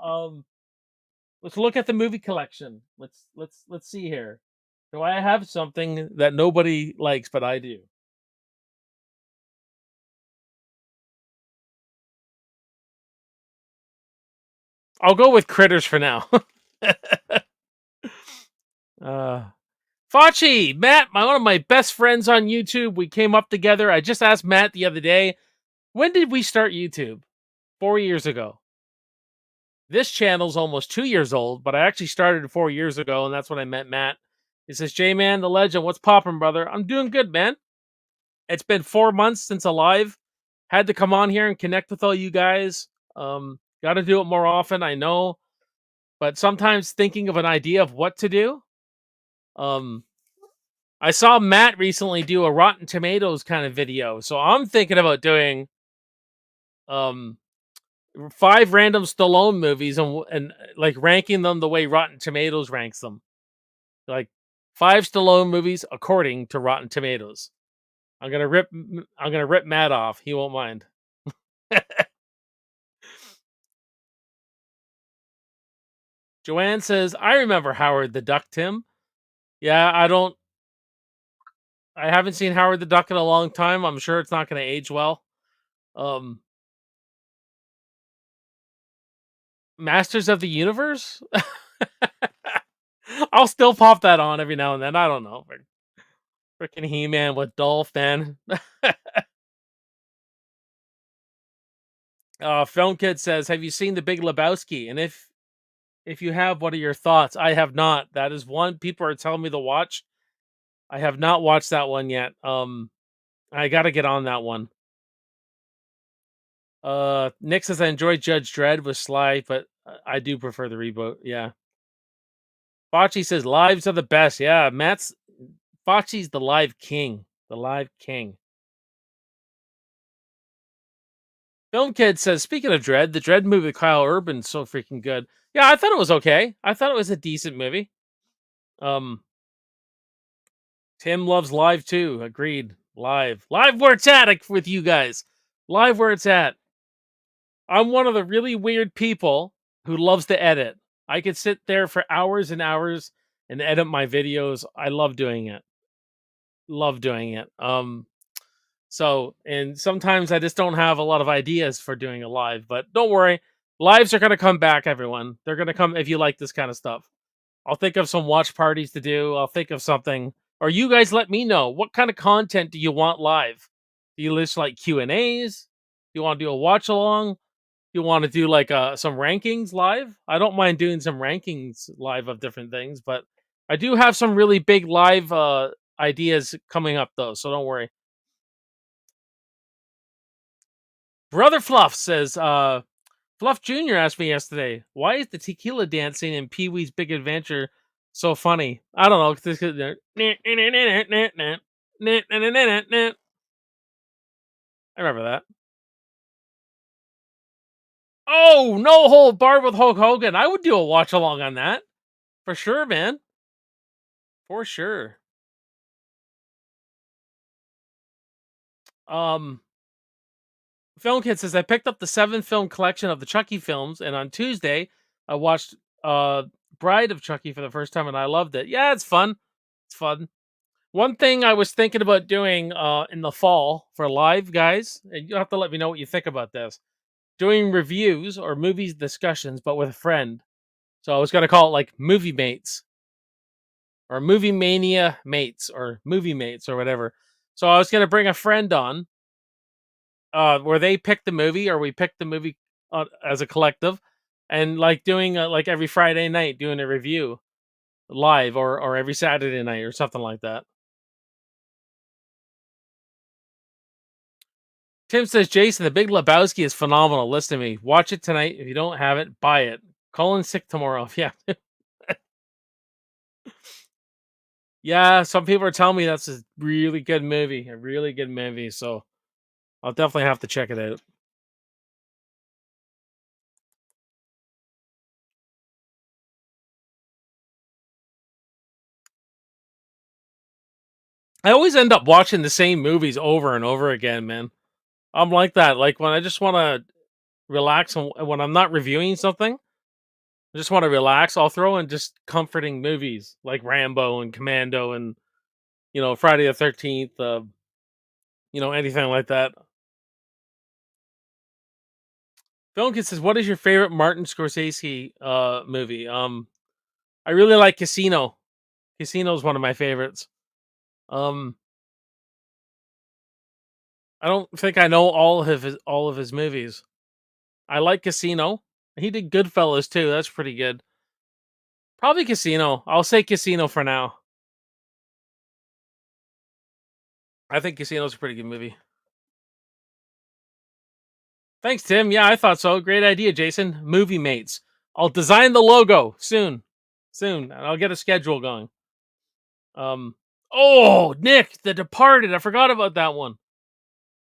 Let's look at the movie collection. Let's see here. Do I have something that nobody likes but I do? I'll go with Critters for now. uh Fachi, Matt, one of my best friends on YouTube. We came up together. I just asked Matt the other day, when did we start YouTube? 4 years ago. This channel's almost 2 years old, but I actually started 4 years ago, and that's when I met Matt. He says, J Man, the legend, what's poppin', brother? I'm doing good, man. It's been 4 months since Alive. Had to come on here and connect with all you guys. Got to do it more often, I know, but sometimes thinking of an idea of what to do. Um, I saw Matt recently do a Rotten Tomatoes kind of video, so I'm thinking about doing um 5 random Stallone movies and like ranking them the way Rotten Tomatoes ranks them. Like 5 Stallone movies according to Rotten Tomatoes. I'm gonna rip Matt off. He won't mind. Joanne says, I remember Howard the Duck, Tim. Yeah, I haven't seen Howard the Duck in a long time. I'm sure it's not gonna age well. Um Masters of the Universe? I'll still pop that on every now and then. I don't know. Freaking He-Man with Dolph, man. Film Kid says, "Have you seen The Big Lebowski? And if you have, what are your thoughts?" I have not. That is one people are telling me to watch. I have not watched that one yet. I got to get on that one. Nick says I enjoy Judge Dredd with Sly, but I do prefer the reboot. Yeah. Bocce says lives are the best. Yeah, Matt's Bocce's the live king. The live king. Film Kid says, speaking of Dread, the Dread movie with Kyle Urban's so freaking good. Yeah, I thought it was okay. I thought it was a decent movie. Um, Tim loves live too. Agreed. Live where it's at with you guys. Live where it's at. I'm one of the really weird people who loves to edit. I could sit there for hours and hours and edit my videos. I love doing it. Love doing it. So, and sometimes I just don't have a lot of ideas for doing a live, but don't worry. Lives are going to come back, everyone. They're going to come if you like this kind of stuff. I'll think of some watch parties to do. I'll think of something, or you guys let me know what kind of content do you want live. Do you list like Q&As? Do you want to do a watch along? You want to do like some rankings live? I don't mind doing some rankings live of different things, but I do have some really big live ideas coming up though, so don't worry. Brother Fluff says, Fluff Jr. asked me yesterday, why is the tequila dancing in Pee Wee's Big Adventure so funny? I don't know. I remember that. Oh, No Hold Barred with Hulk Hogan. I would do a watch along on that. For sure, man. For sure. Film Kid says, I picked up the 7-film collection of the Chucky films, and on Tuesday, I watched Bride of Chucky for the first time, and I loved it. Yeah, it's fun. It's fun. One thing I was thinking about doing in the fall for live, guys, and you have to let me know what you think about this. Doing reviews or movies discussions, but with a friend. So I was going to call it like Movie Mates or Movie Mania Mates or Movie Mates or whatever. So I was going to bring a friend on where they pick the movie or we pick the movie as a collective and like doing like every Friday night doing a review live or every Saturday night or something like that. Tim says, Jason, The Big Lebowski is phenomenal. Listen to me. Watch it tonight. If you don't have it, buy it. Colin's sick tomorrow. Yeah. Yeah, some people are telling me that's a really good movie. A really good movie. So I'll definitely have to check it out. I always end up watching the same movies over and over again, man. I'm like that. Like when I just want to relax and when I'm not reviewing something, I just want to relax. I'll throw in just comforting movies like Rambo and Commando and Friday the 13th. Anything like that. Filmkit says, "What is your favorite Martin Scorsese movie?" I really like Casino. Casino is one of my favorites. Um, I don't think I know all of his movies. I like Casino. He did Goodfellas too. That's pretty good. Probably Casino. I'll say Casino for now. I think Casino's a pretty good movie. Thanks, Tim. Yeah, I thought so. Great idea, Jason. Movie Mates. I'll design the logo soon. Soon. And I'll get a schedule going. Oh, Nick, The Departed. I forgot about that one.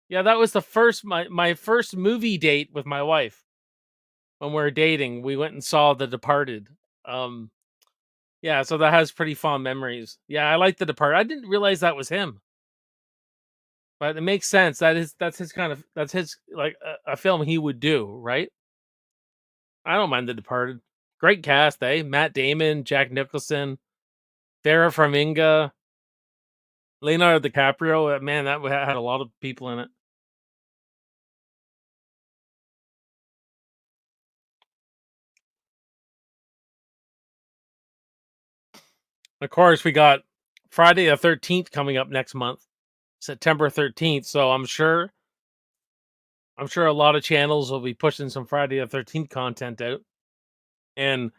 Yeah, that was the first my first movie date with my wife. When we were dating, we went and saw The Departed. Um yeah, so that has pretty fond memories. Yeah, I like The Departed. I didn't realize that was him. But it makes sense. That's his kind of that's his like a film he would do, right? I don't mind The Departed. Great cast, eh? Matt Damon, Jack Nicholson, Vera Farmiga, Leonardo DiCaprio. Man, that had a lot of people in it. Of course, we got Friday the 13th coming up next month, September 13th. So I'm sure a lot of channels will be pushing some Friday the 13th content out. And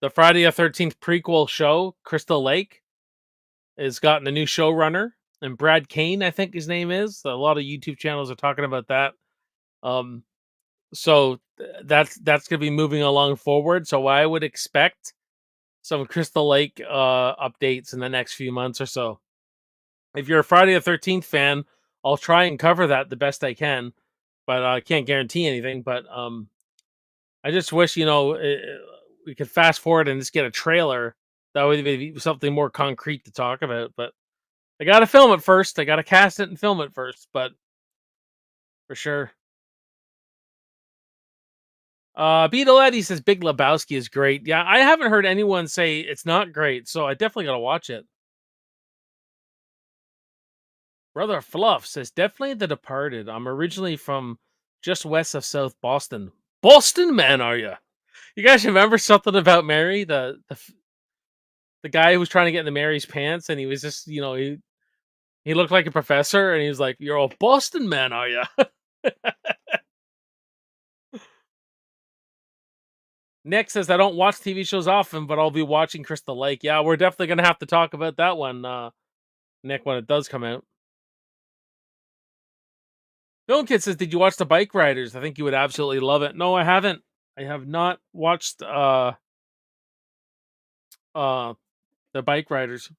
the Friday the 13th prequel show, Crystal Lake, has gotten a new showrunner, and Brad Kane, I think his name is. A lot of YouTube channels are talking about that. Um, so that's gonna be moving along forward. So I would expect some Crystal Lake updates in the next few months or so. If you're a Friday the 13th fan, I'll try and cover that the best I can. but I can't guarantee anything. But I just wish we could fast forward and just get a trailer. That would be something more concrete to talk about. But I got to film it first. I got to cast it and film it first. But for sure. Beetle Eddie says Big Lebowski is great. Yeah, I haven't heard anyone say it's not great, so I definitely gotta watch it. Brother Fluff says definitely The Departed. I'm originally from just west of South Boston. Boston man, are you? You guys remember something about Mary? The guy who was trying to get into Mary's pants, and he was just he looked like a professor, and he was like, "You're a Boston man, are you?" Nick says I don't watch TV shows often, but I'll be watching Crystal Lake. Yeah, we're definitely gonna have to talk about that one, Nick, when it does come out. Film Kid says, "Did you watch The Bike Riders? I think you would absolutely love it." No, I haven't. I have not watched uh The Bike Riders.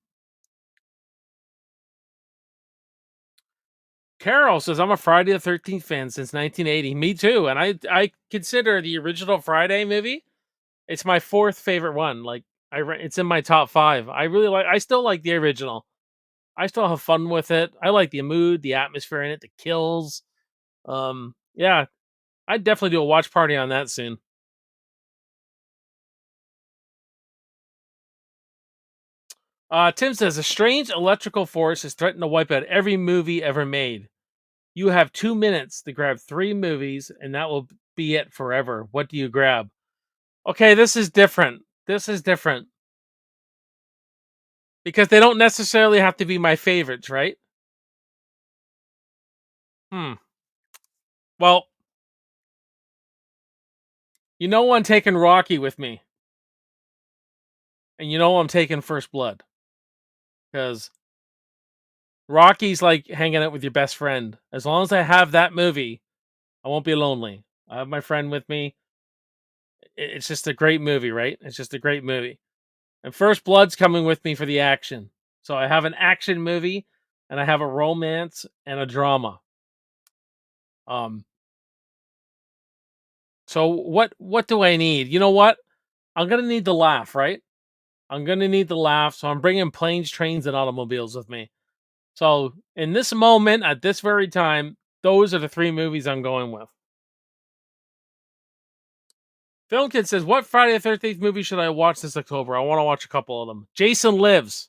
Carol says, "I'm a Friday the 13th fan since 1980." Me too, and I consider the original Friday movie. It's my fourth favorite one. Like it's in my top 5. I really like. I still like the original. I still have fun with it. I like the mood, the atmosphere in it, the kills. Yeah, I'd definitely do a watch party on that soon. Tim says a strange electrical force has threatened to wipe out every movie ever made. You have 2 minutes to grab 3 movies, and that will be it forever. What do you grab? Okay, this is different. This is different because they don't necessarily have to be my favorites, right? Hmm. Well, I'm taking Rocky with me, and I'm taking First Blood because Rocky's like hanging out with your best friend. As long as I have that movie, I won't be lonely. I have my friend with me. It's just a great movie, right? It's just a great movie. And First Blood's coming with me for the action. So I have an action movie and I have a romance and a drama. Um so what do I need? You know what? I'm going to need the laugh, right? I'm going to need the laugh. So I'm bringing Planes, Trains and Automobiles with me. So in this moment at this very time, those are the 3 movies I'm going with. Film Kid says, "What Friday the 13th movie should I watch this October? I want to watch a couple of them." Jason Lives.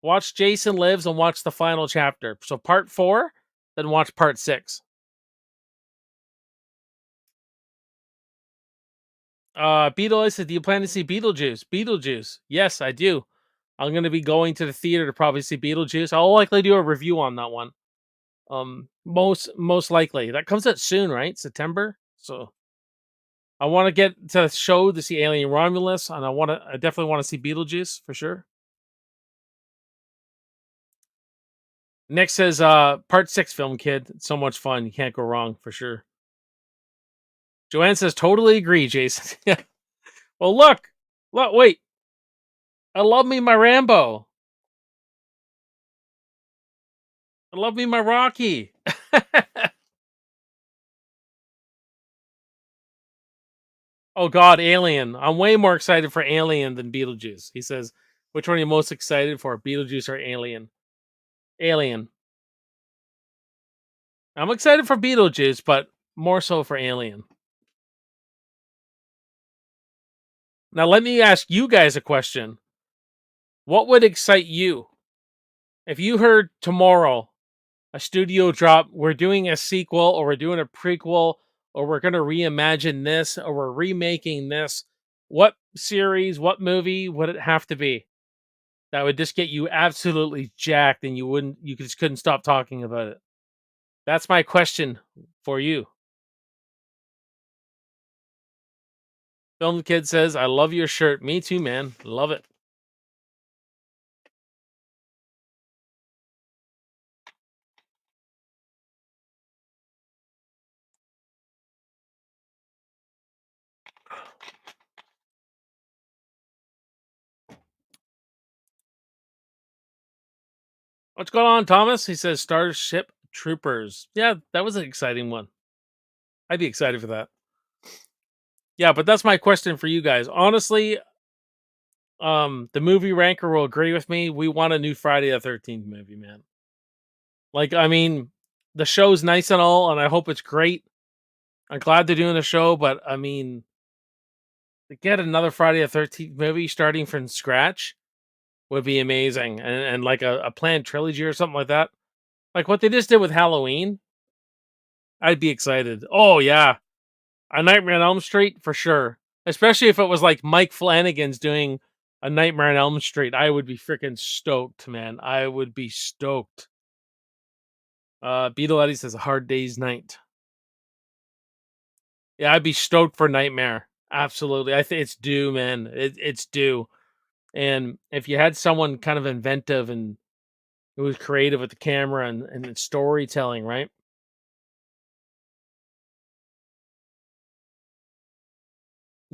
Watch Jason Lives and watch the final chapter. So part 4, then watch part 6. Beetle said, "Do you plan to see Beetlejuice?" Beetlejuice. Yes, I do. I'm gonna be going to the theater to probably see Beetlejuice. I'll likely do a review on that one. Most likely. That comes out soon, right? September. So I want to get to the show to see Alien Romulus, and I definitely want to see Beetlejuice for sure. Nick says, part 6 Film Kid. It's so much fun. You can't go wrong for sure. Joanne says, "Totally agree, Jason." Yeah. Well, look, wait. I love me my Rambo. I love me my Rocky. Oh God, Alien. I'm way more excited for Alien than Beetlejuice. He says, "Which one are you most excited for, Beetlejuice or Alien?" Alien. I'm excited for Beetlejuice, but more so for Alien. Now, let me ask you guys a question. What would excite you if you heard tomorrow a studio drop, we're doing a sequel or we're doing a prequel or we're going to reimagine this or we're remaking this? What series, what movie would it have to be that would just get you absolutely jacked and you just couldn't stop talking about it? That's my question for you. Film Kid says, "I love your shirt." Me too, man. Love it. What's going on, Thomas? He says Starship Troopers. Yeah, that was an exciting one. I'd be excited for that. Yeah, but that's my question for you guys. Honestly, the movie ranker will agree with me. We want a new Friday the 13th movie, man. Like, I mean, the show's nice and all, and I hope it's great. I'm glad they're doing the show, but I mean, to get another Friday the 13th movie starting from scratch would be amazing. And like a planned trilogy or something like that. Like what they just did with Halloween, I'd be excited. Oh, yeah. A Nightmare on Elm Street for sure. Especially if it was like Mike Flanagan's doing a Nightmare on Elm Street. I would be freaking stoked, man. I would be stoked. Beetle Eddie says a hard day's night. Yeah, I'd be stoked for Nightmare. Absolutely. I think it's due, man. It's due. And if you had someone kind of inventive and who was creative with the camera and the storytelling, right?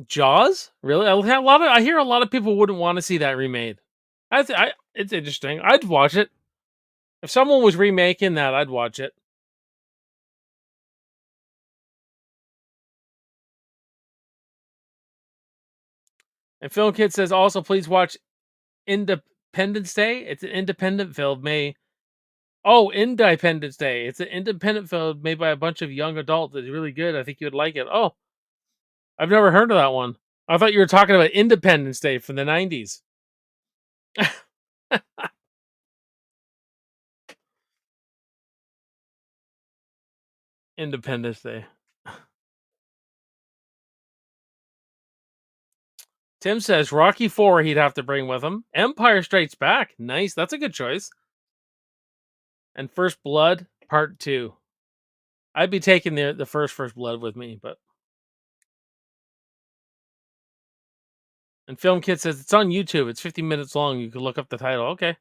Jaws? Really? I hear a lot of people wouldn't want to see that remade. It's interesting. I'd watch it. If someone was remaking that, I'd watch it. And Film Kid says also please watch Independence Day. It's an independent film Independence Day. It's an independent film made by a bunch of young adults. It's really good. I think you would like it. Oh, I've never heard of that one. I thought you were talking about Independence Day from the 90s. Independence Day. Tim says Rocky 4 he'd have to bring with him. Empire Strikes Back. Nice. That's a good choice. And First Blood Part 2. I'd be taking the First Blood with me, but and Film Kid says it's on YouTube. It's 50 minutes long. You can look up the title. Okay.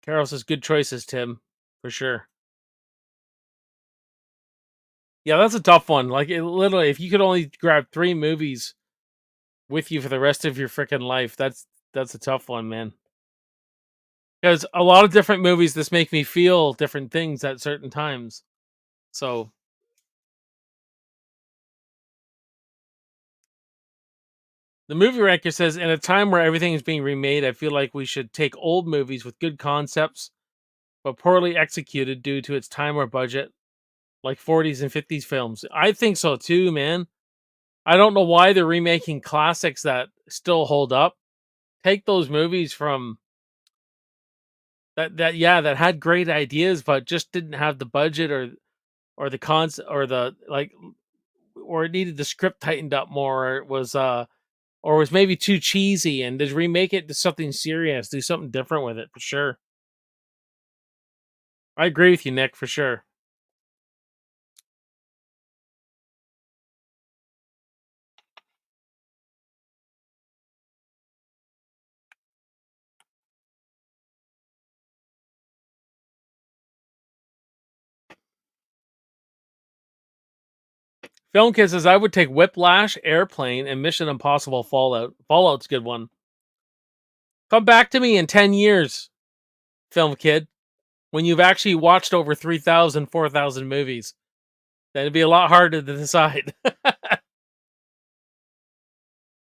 Carol says good choices, Tim, for sure. Yeah, that's a tough one. Like literally, if you could only grab 3 movies with you for the rest of your freaking life, that's a tough one, man. Because a lot of different movies this make me feel different things at certain times. So the movie ranker says in a time where everything is being remade, I feel like we should take old movies with good concepts but poorly executed due to its time or budget, like 40s and 50s films. I think so too, man. I don't know why they're remaking classics that still hold up. Take those movies from that had great ideas but just didn't have the budget or the cons or the like or it needed the script tightened up more or was maybe too cheesy and just remake it to something serious, do something different with it for sure. I agree with you, Nick, for sure. Film Kid says I would take Whiplash, Airplane, and Mission Impossible Fallout. Fallout's a good one. Come back to me in 10 years, Film Kid, when you've actually watched over 3,000, 4,000 movies. Then it'd be a lot harder to decide.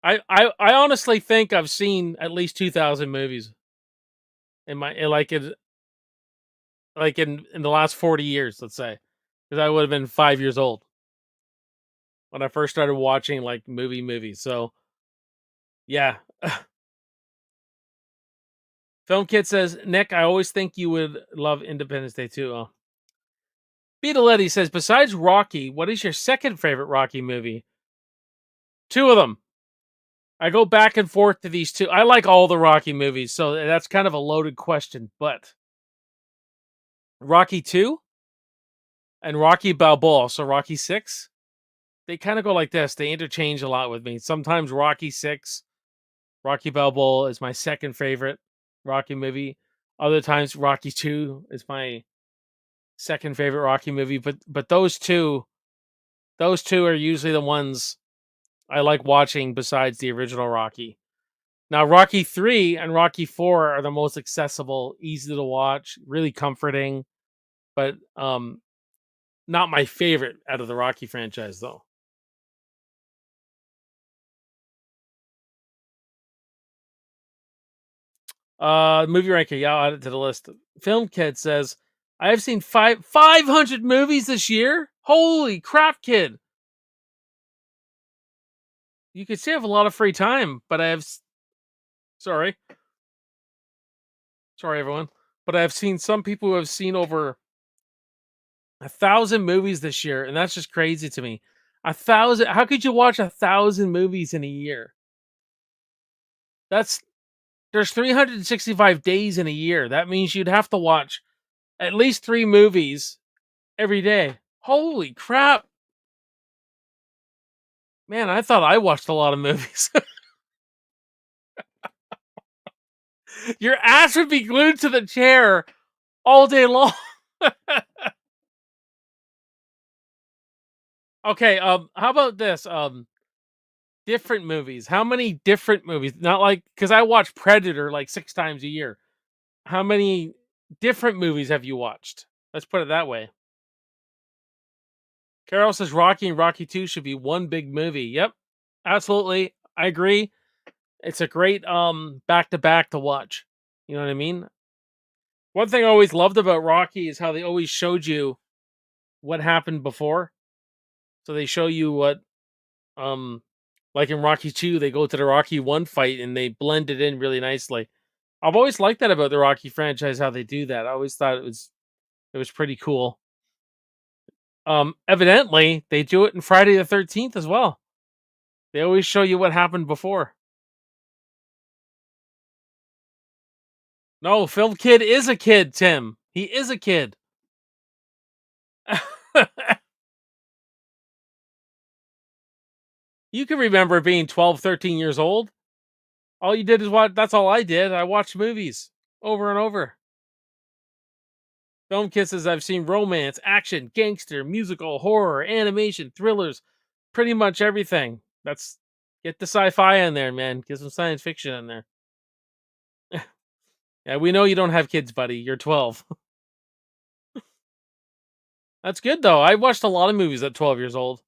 I honestly think I've seen at least 2,000 movies in my in the last 40 years, let's say, because I would have been 5 years old when I first started watching like movies. So yeah. Film Kid says, Nick, I always think you would love Independence Day too. Oh. Beetleetti says, besides Rocky, what is your second favorite Rocky movie? 2 of them. I go back and forth to these 2. I like all the Rocky movies, so that's kind of a loaded question, but Rocky 2 and Rocky Balboa, so Rocky 6, they kind of go like this. They interchange a lot with me. Sometimes Rocky 6, Rocky Balboa is my second favorite Rocky movie. Other times Rocky 2 is my second favorite Rocky movie, but those two are usually the ones I like watching besides the original Rocky. Now Rocky 3 and Rocky 4 are the most accessible, easy to watch, really comforting, but Not my favorite out of the Rocky franchise, though. Movie ranker, yeah, I'll add it to the list. Film Kid says, I have seen 500 movies this year. Holy crap, kid! You could say I have a lot of free time, but I have. Sorry, sorry, everyone. But I've seen some people who have seen over 1,000 movies this year, and that's just crazy to me. 1,000. How could you watch 1,000 movies in a year? That's There's 365 days in a year. That means you'd have to watch at least 3 movies every day. Holy crap. Man, I thought I watched a lot of movies. Your ass would be glued to the chair all day long. Okay, how about this? Different movies. How many different movies? Not like, because I watch Predator like 6 times a year. How many different movies have you watched? Let's put it that way. Carol says Rocky and Rocky 2 should be one big movie. Yep. Absolutely. I agree. It's a great back to back to watch. You know what I mean? One thing I always loved about Rocky is how they always showed you what happened before. So they show you what like in Rocky 2, they go to the Rocky 1 fight and they blend it in really nicely. I've always liked that about the Rocky franchise, how they do that. I always thought it was pretty cool. Evidently, they do it in Friday the 13th as well. They always show you what happened before. No, Film Kid is a kid, Tim. He is a kid. You can remember being 12, 13 years old. All you did is watch. That's all I did. I watched movies over and over. Film Kisses, I've seen romance, action, gangster, musical, horror, animation, thrillers, pretty much everything. Get the sci-fi in there, man. Get some science fiction in there. Yeah, we know you don't have kids, buddy. You're 12. That's good though. I watched a lot of movies at 12 years old.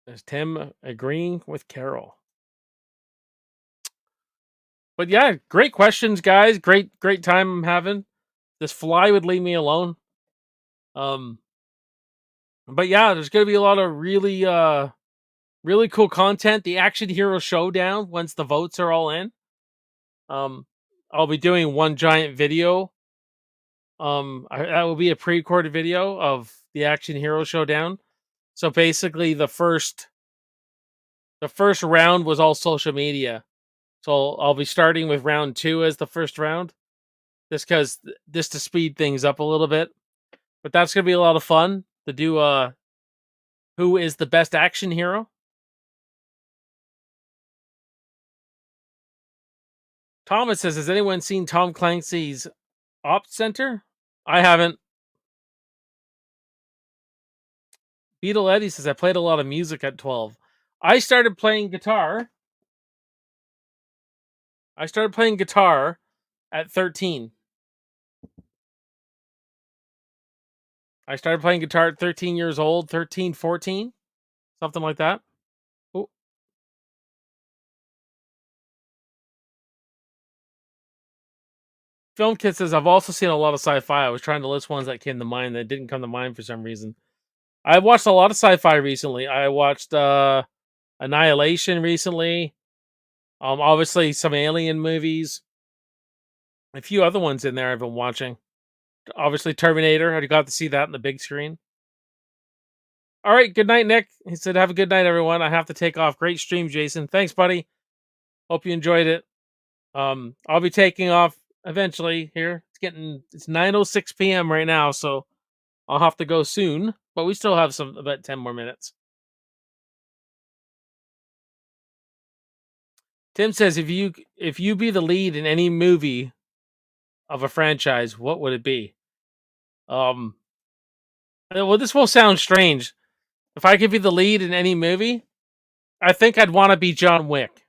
There's Tim agreeing with Carol. But yeah, great questions, guys. Great time I'm having. This fly would leave me alone. Um, but yeah, there's gonna be a lot of really cool content. The Action Hero Showdown once the votes are all in. Um, I'll be doing one giant video. That will be a pre-recorded video of the Action Hero Showdown. So basically, the first round was all social media. So I'll be starting with round 2 as the first round, just to speed things up a little bit. But that's gonna be a lot of fun to do. Who is the best action hero? Thomas says, "Has anyone seen Tom Clancy's Ops Center?" I haven't. Beetle Eddie says, "I played a lot of music at 12. I started playing guitar. I started playing guitar at 13. I started playing guitar at 13 years old, 13, 14, something like that." Oh, Film Kid says, "I've also seen a lot of sci-fi. I was trying to list ones that came to mind that didn't come to mind for some reason. I watched a lot of sci-fi recently. I watched Annihilation recently. Obviously some alien movies. A few other ones in there I've been watching. Obviously Terminator. I got to see that in the big screen. All right, good night, Nick. He said, "Have a good night, everyone. I have to take off. Great stream, Jason. Thanks, buddy. Hope you enjoyed it. I'll be taking off eventually here. It's 9:06 p.m. right now, so I'll have to go soon. But we still have about 10 more minutes." Tim says, if you be the lead in any movie of a franchise, what would it be? Um, well, this will sound strange. If I could be the lead in any movie, I think I'd want to be John Wick.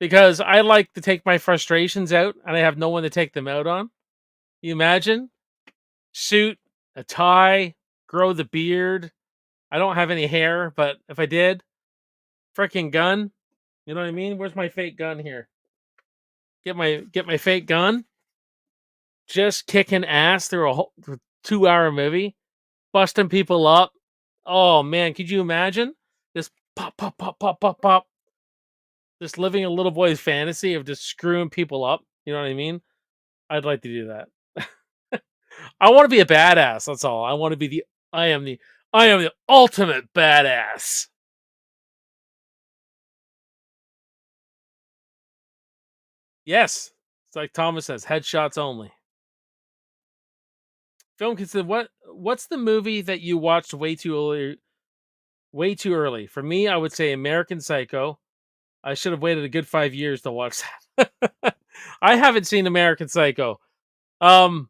because I like to take my frustrations out, and I have no one to take them out on. You imagine? Suit, a tie, grow the beard. I don't have any hair, but if I did, freaking gun. You know what I mean? Where's my fake gun here? Get my fake gun. Just kicking ass through a whole 2-hour movie, busting people up. Oh man, could you imagine? Just pop, pop, pop, pop, pop, pop. Just living a little boy's fantasy of just screwing people up. You know what I mean? I'd like to do that. I want to be a badass. That's all. I want to be the. I am the. I am the ultimate badass. Yes, it's like Thomas says, headshots only. Film consider what's the movie that you watched way too early? Way too early for me. I would say American Psycho. I should have waited a good 5 years to watch that. I haven't seen American Psycho. Um,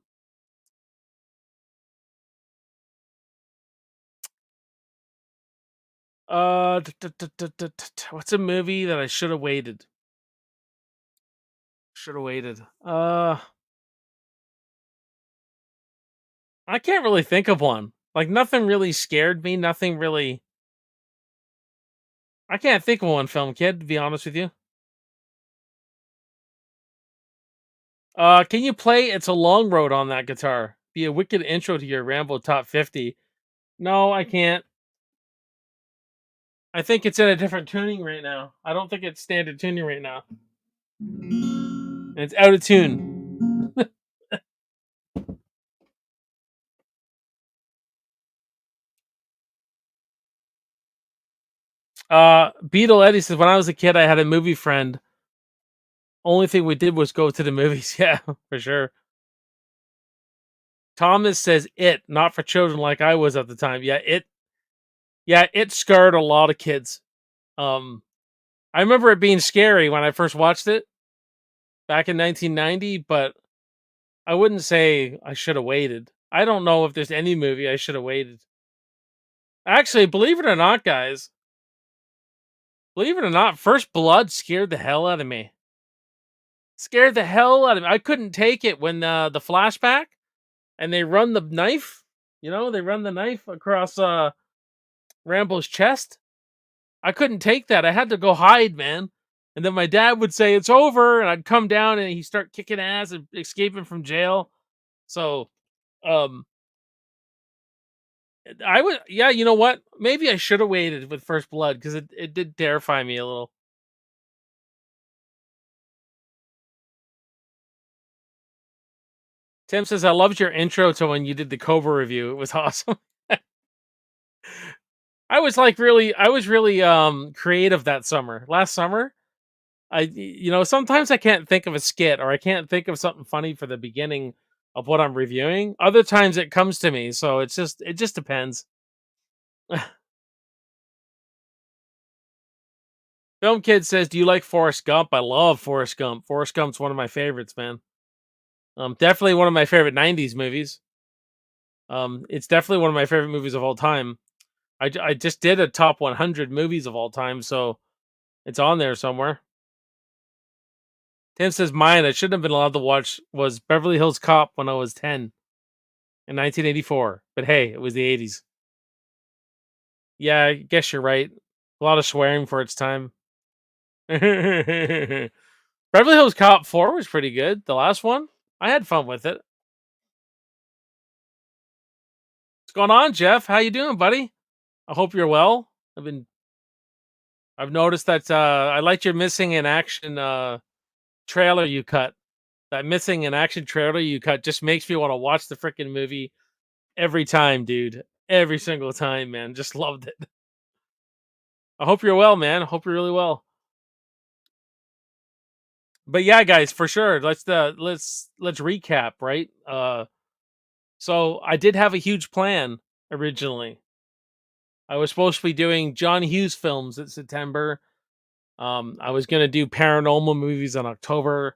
what's a movie that I should have waited? Should have waited. I can't really think of one. Like nothing really scared me. Nothing really. I can't think of one film, kid. To be honest with you. Can you play "It's a Long Road" on that guitar? Be a wicked intro to your Rambo Top 50. No, I can't. I think it's in a different tuning right now. I don't think it's standard tuning right now. And it's out of tune. Beetle Eddie says, when I was a kid, I had a movie friend. Only thing we did was go to the movies. Yeah, for sure. Thomas says it, not for children like I was at the time. It scarred a lot of kids. Um, I remember it being scary when I first watched it back in 1990, but I wouldn't say I should have waited. I don't know if there's any movie I should have waited. Actually, believe it or not, guys, believe it or not, First Blood scared the hell out of me. Scared the hell out of me. I couldn't take it when the flashback and they run the knife. They run the knife across Rambo's chest. I couldn't take that. I had to go hide, man. And then my dad would say it's over, and I'd come down and he'd start kicking ass and escaping from jail. So, um, I would, yeah, you know what? Maybe I should have waited with First Blood because it did terrify me a little. Tim says, I loved your intro to when you did the Cobra review. It was awesome. I was really creative that summer. Last summer, sometimes I can't think of a skit or I can't think of something funny for the beginning of what I'm reviewing. Other times it comes to me, so it just depends. Film Kid says, "Do you like Forrest Gump?" I love Forrest Gump. Forrest Gump's one of my favorites, man. Definitely one of my favorite '90s movies. It's definitely one of my favorite movies of all time. I just did a top 100 movies of all time, so it's on there somewhere. Tim says, "Mine I shouldn't have been allowed to watch was Beverly Hills Cop when I was 10 in 1984, but hey, it was the '80s." Yeah, I guess you're right. A lot of swearing for its time. Beverly Hills Cop 4 was pretty good. The last one, I had fun with it. What's going on, Jeff? How you doing, buddy? I hope you're well. I've noticed that I liked your missing in action trailer you cut. That missing in action trailer you cut just makes me want to watch the freaking movie every time, dude. Every single time, man. Just loved it. I hope you're well, man. I hope you're really well. But yeah, guys, for sure. Let's recap, right? So I did have a huge plan originally. I was supposed to be doing John Hughes films in September. I was gonna do paranormal movies in October.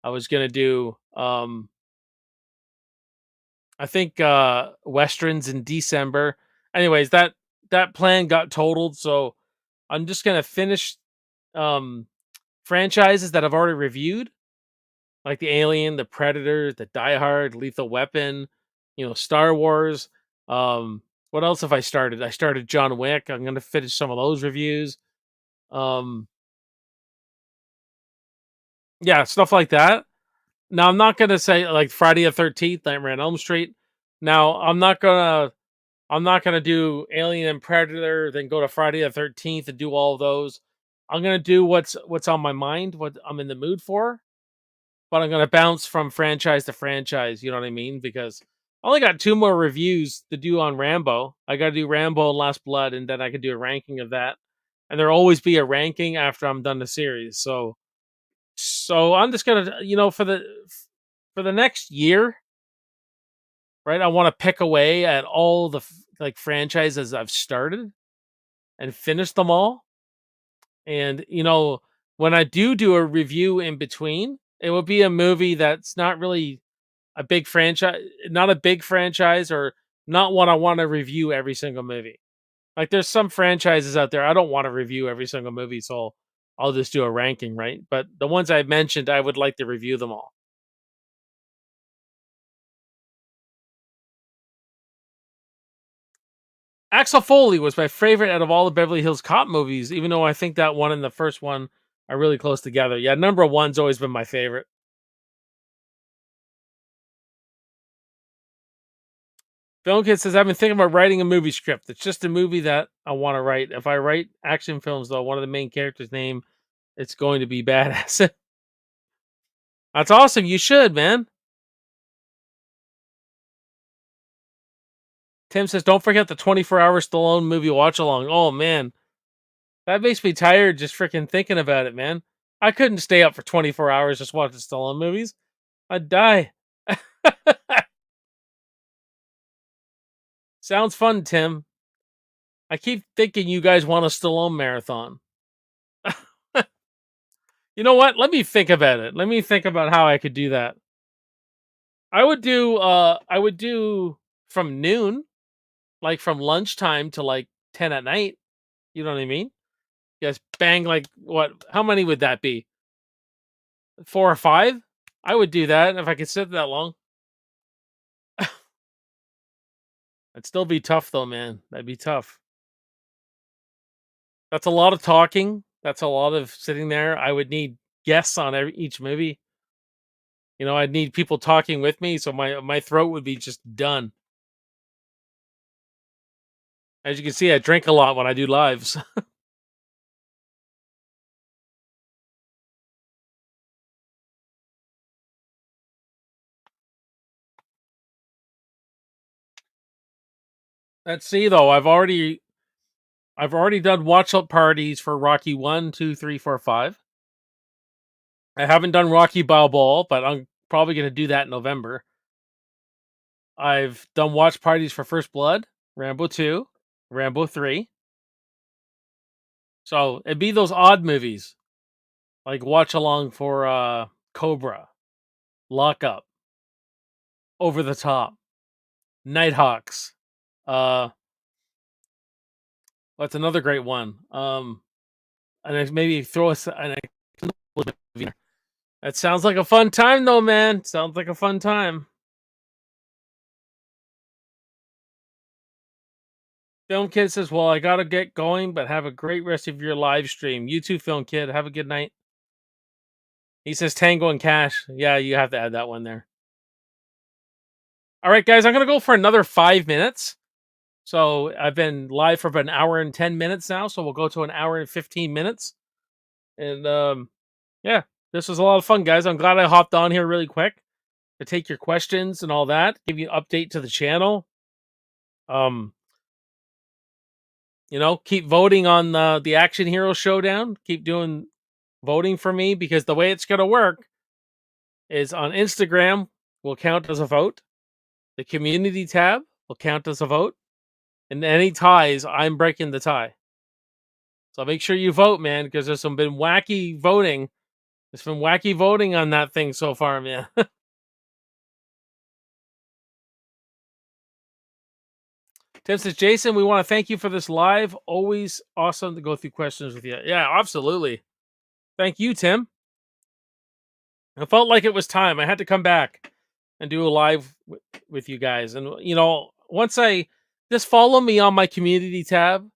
I was gonna do I think westerns in December. Anyways, that plan got totaled, so I'm just gonna finish um franchises that I've already reviewed, like the Alien, the Predator, the Die Hard, Lethal Weapon, Star Wars. Um, what else have I started? I started John Wick. I'm gonna finish some of those reviews. Um, yeah, stuff like that. Now I'm not gonna say like Friday the 13th, Nightmare on Elm Street. Now I'm not gonna do Alien and Predator, then go to Friday the 13th and do all of those. I'm gonna do what's on my mind, what I'm in the mood for, but I'm gonna bounce from franchise to franchise. You know what I mean? Because I only got 2 more reviews to do on Rambo. I got to do Rambo and Last Blood, and then I could do a ranking of that. And there'll always be a ranking after I'm done the series. So I'm just gonna, for the next year, right? I want to pick away at all the like franchises I've started and finish them all. And when I do a review in between, it will be a movie that's not really a big franchise, not a big franchise, or not one I want to review every single movie. Like there's some franchises out there I don't want to review every single movie, so I'll just do a ranking, right? But the ones I mentioned, I would like to review them all. Axel Foley was my favorite out of all the Beverly Hills Cop movies, even though I think that one and the first one are really close together. Yeah, number one's always been my favorite. Film Kid says, I've been thinking about writing a movie script. It's just a movie that I want to write. If I write action films, though, one of the main characters' name, it's going to be badass. That's awesome. You should, man. Tim says, don't forget the 24-hour Stallone movie watch along. Oh, man. That makes me tired just freaking thinking about it, man. I couldn't stay up for 24 hours just watching Stallone movies. I'd die. Sounds fun, Tim. I keep thinking you guys want a Stallone marathon. You know what? Let me think about it. Let me think about how I could do that. I would do from noon, like from lunchtime to like 10 at night. You know what I mean? Yes, bang, like what? How many would that be? 4 or 5? I would do that if I could sit that long. It'd still be tough though, man. That'd be tough. That's a lot of talking. That's a lot of sitting there. I would need guests on each movie. I'd need people talking with me, so my throat would be just done. As you can see, I drink a lot when I do lives. Let's see though. I've already done watch up parties for Rocky 1, 2, 3, 4, 5. I haven't done Rocky Balboa, but I'm probably going to do that in November. I've done watch parties for First Blood, Rambo 2, Rambo 3. So it'd be those odd movies, like watch along for Cobra, Lock Up, Over the Top, Nighthawks. What's another great one? And maybe throw us an movie. That sounds like a fun time, though, man. Sounds like a fun time. Film Kid says, well, I gotta get going, but have a great rest of your live stream. You too, Film Kid. Have a good night. He says Tango and Cash. Yeah, you have to add that one there. All right, guys, I'm gonna go for another 5 minutes. So I've been live for about an hour and 10 minutes now. So we'll go to an hour and 15 minutes. And yeah, this was a lot of fun, guys. I'm glad I hopped on here really quick to take your questions and all that, give you an update to the channel. Keep voting on the Action Hero Showdown. Keep doing voting for me, because the way it's going to work is on Instagram will count as a vote. The community tab will count as a vote. And any ties, I'm breaking the tie. So make sure you vote, man, because there's been wacky voting. There's been wacky voting on that thing so far, man. Tim says, Jason, we want to thank you for this live. Always awesome to go through questions with you. Yeah, absolutely. Thank you, Tim. I felt like it was time. I had to come back and do a live with you guys. And once I just follow me on my community tab,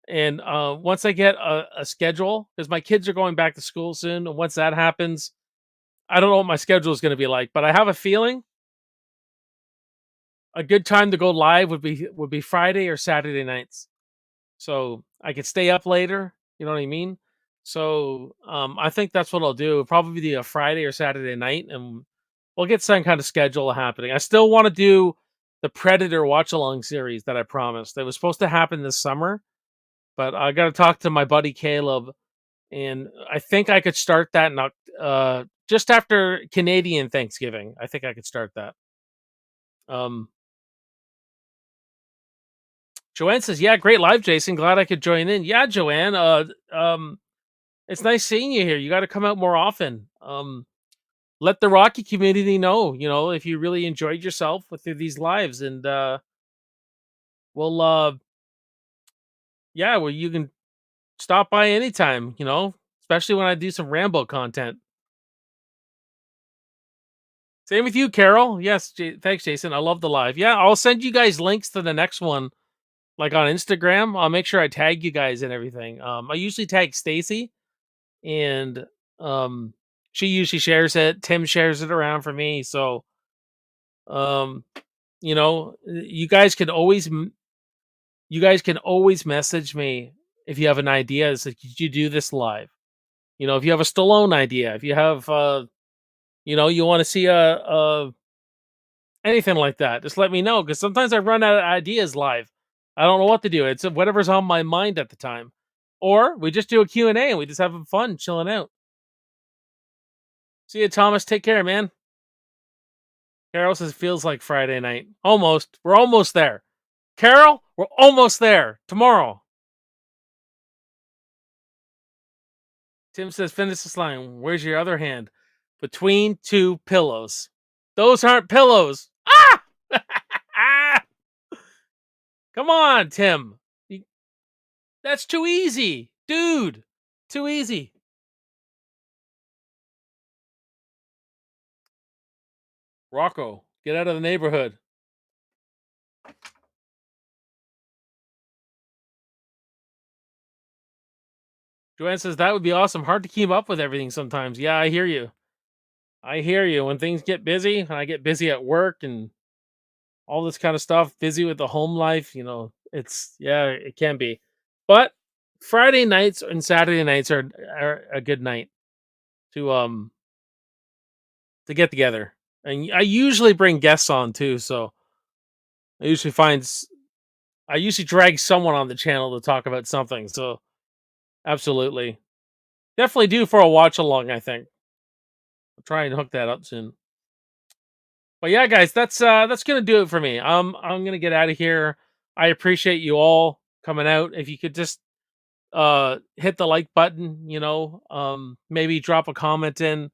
and once I get a schedule, because my kids are going back to school soon, and once that happens, I don't know what my schedule is going to be like, but I have a feeling a good time to go live would be Friday or Saturday nights, so I could stay up later. You know what I mean? So I think that's what I'll do. It'll probably be a Friday or Saturday night, and we'll get some kind of schedule happening. I still want to do the Predator watch along series that I promised. It was supposed to happen this summer, but I got to talk to my buddy Caleb, and I think I could start that just after Canadian Thanksgiving. I think I could start that. Um, Joanne says, "Yeah, great live, Jason. Glad I could join in." Yeah, Joanne. It's nice seeing you here. You got to come out more often. Let the Rocky community know, if you really enjoyed yourself through these lives, and we'll, yeah, well, you can stop by anytime. Especially when I do some Rambo content. Same with you, Carol. Yes, thanks, Jason. I love the live. Yeah, I'll send you guys links to the next one, like on Instagram. I'll make sure I tag you guys and everything. I usually tag Stacy, and um, she usually shares it. Tim shares it around for me. So, um, you guys can always message me if you have an idea. It's like, could you do this live? If you have a Stallone idea, if you have, you want to see a anything like that, just let me know, because sometimes I run out of ideas live. I don't know what to do. It's whatever's on my mind at the time. Or we just do a Q&A and we just have fun chilling out. See you, Thomas. Take care, man. Carol says feels like Friday night. Almost. We're almost there. Carol, we're almost there. Tomorrow. Tim says finish this line. Where's your other hand? Between two pillows. Those aren't pillows. Ah! Come on, Tim. That's too easy. Dude. Too easy. Rocco, get out of the neighborhood. Joanne says that would be awesome. Hard to keep up with everything sometimes. Yeah, I hear you. I hear you. When things get busy, when I get busy at work and all this kind of stuff, busy with the home life, it can be. But Friday nights and Saturday nights are a good night to get together. And I usually bring guests on too, so I usually drag someone on the channel to talk about something. So absolutely. Definitely due for a watch along, I think. I'll try and hook that up soon. But yeah, guys, that's gonna do it for me. I'm gonna get out of here. I appreciate you all coming out. If you could just hit the like button, maybe drop a comment in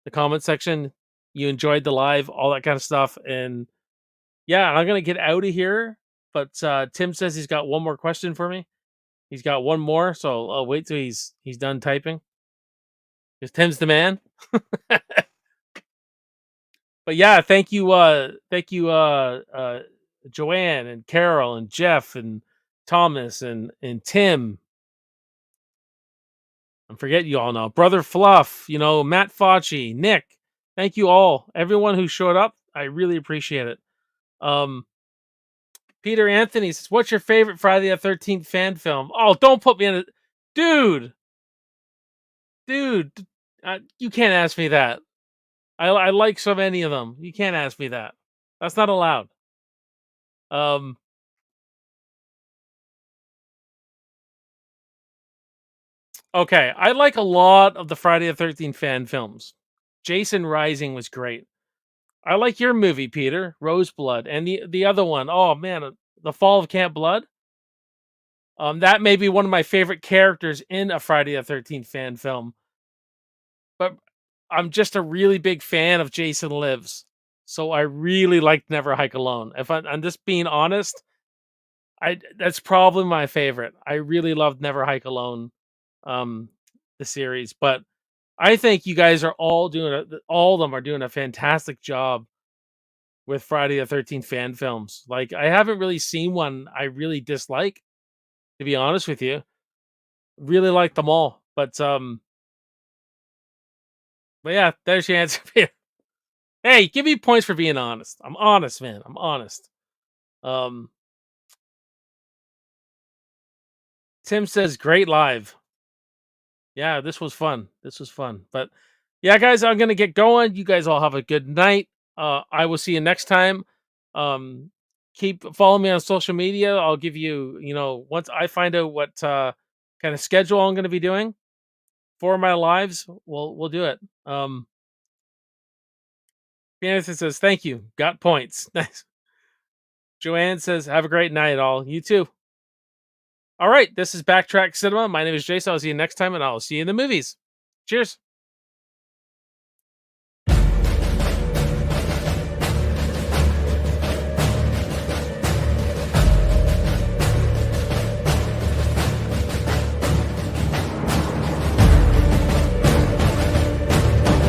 the comment section. You enjoyed the live, all that kind of stuff. And yeah, I'm gonna get out of here. But Tim says he's got one more question for me. He's got one more, so I'll wait till he's done typing. Because Tim's the man. But yeah, thank you, Joanne and Carol and Jeff and Thomas and Tim. I'm forgetting you all now. Brother Fluff, Matt Fauci, Nick. Thank you all, everyone who showed up. I really appreciate it. Peter Anthony says, "What's your favorite Friday the 13th fan film?" Oh, don't put me in it, dude. You can't ask me that. I like so many of them. You can't ask me that. That's not allowed. Um, okay, I like a lot of the Friday the 13th fan films. Jason Rising was great. I like your movie, Peter, Roseblood, and the other one. Oh man, The Fall of Camp Blood. That may be one of my favorite characters in a Friday the 13th fan film. But I'm just a really big fan of Jason Lives, so I really liked Never Hike Alone. If I'm just being honest, that's probably my favorite. I really loved Never Hike Alone, the series. But I think you guys are all all of them are doing a fantastic job with Friday the 13th fan films. Like, I haven't really seen one I really dislike, to be honest with you. Really like them all. But yeah, there's your answer. Hey, give me points for being honest. I'm honest, man. I'm honest. Um, Tim says great live. Yeah, this was fun. This was fun. But yeah, guys, I'm gonna get going. You guys all have a good night. I will see you next time. Um, keep following me on social media. I'll give you, once I find out what kind of schedule I'm gonna be doing for my lives, we'll do it. Anderson says, thank you. Got points. Nice. Joanne says, have a great night, all. You too. All right, this is Backtrack Cinema. My name is Jason. I'll see you next time, and I'll see you in the movies. Cheers.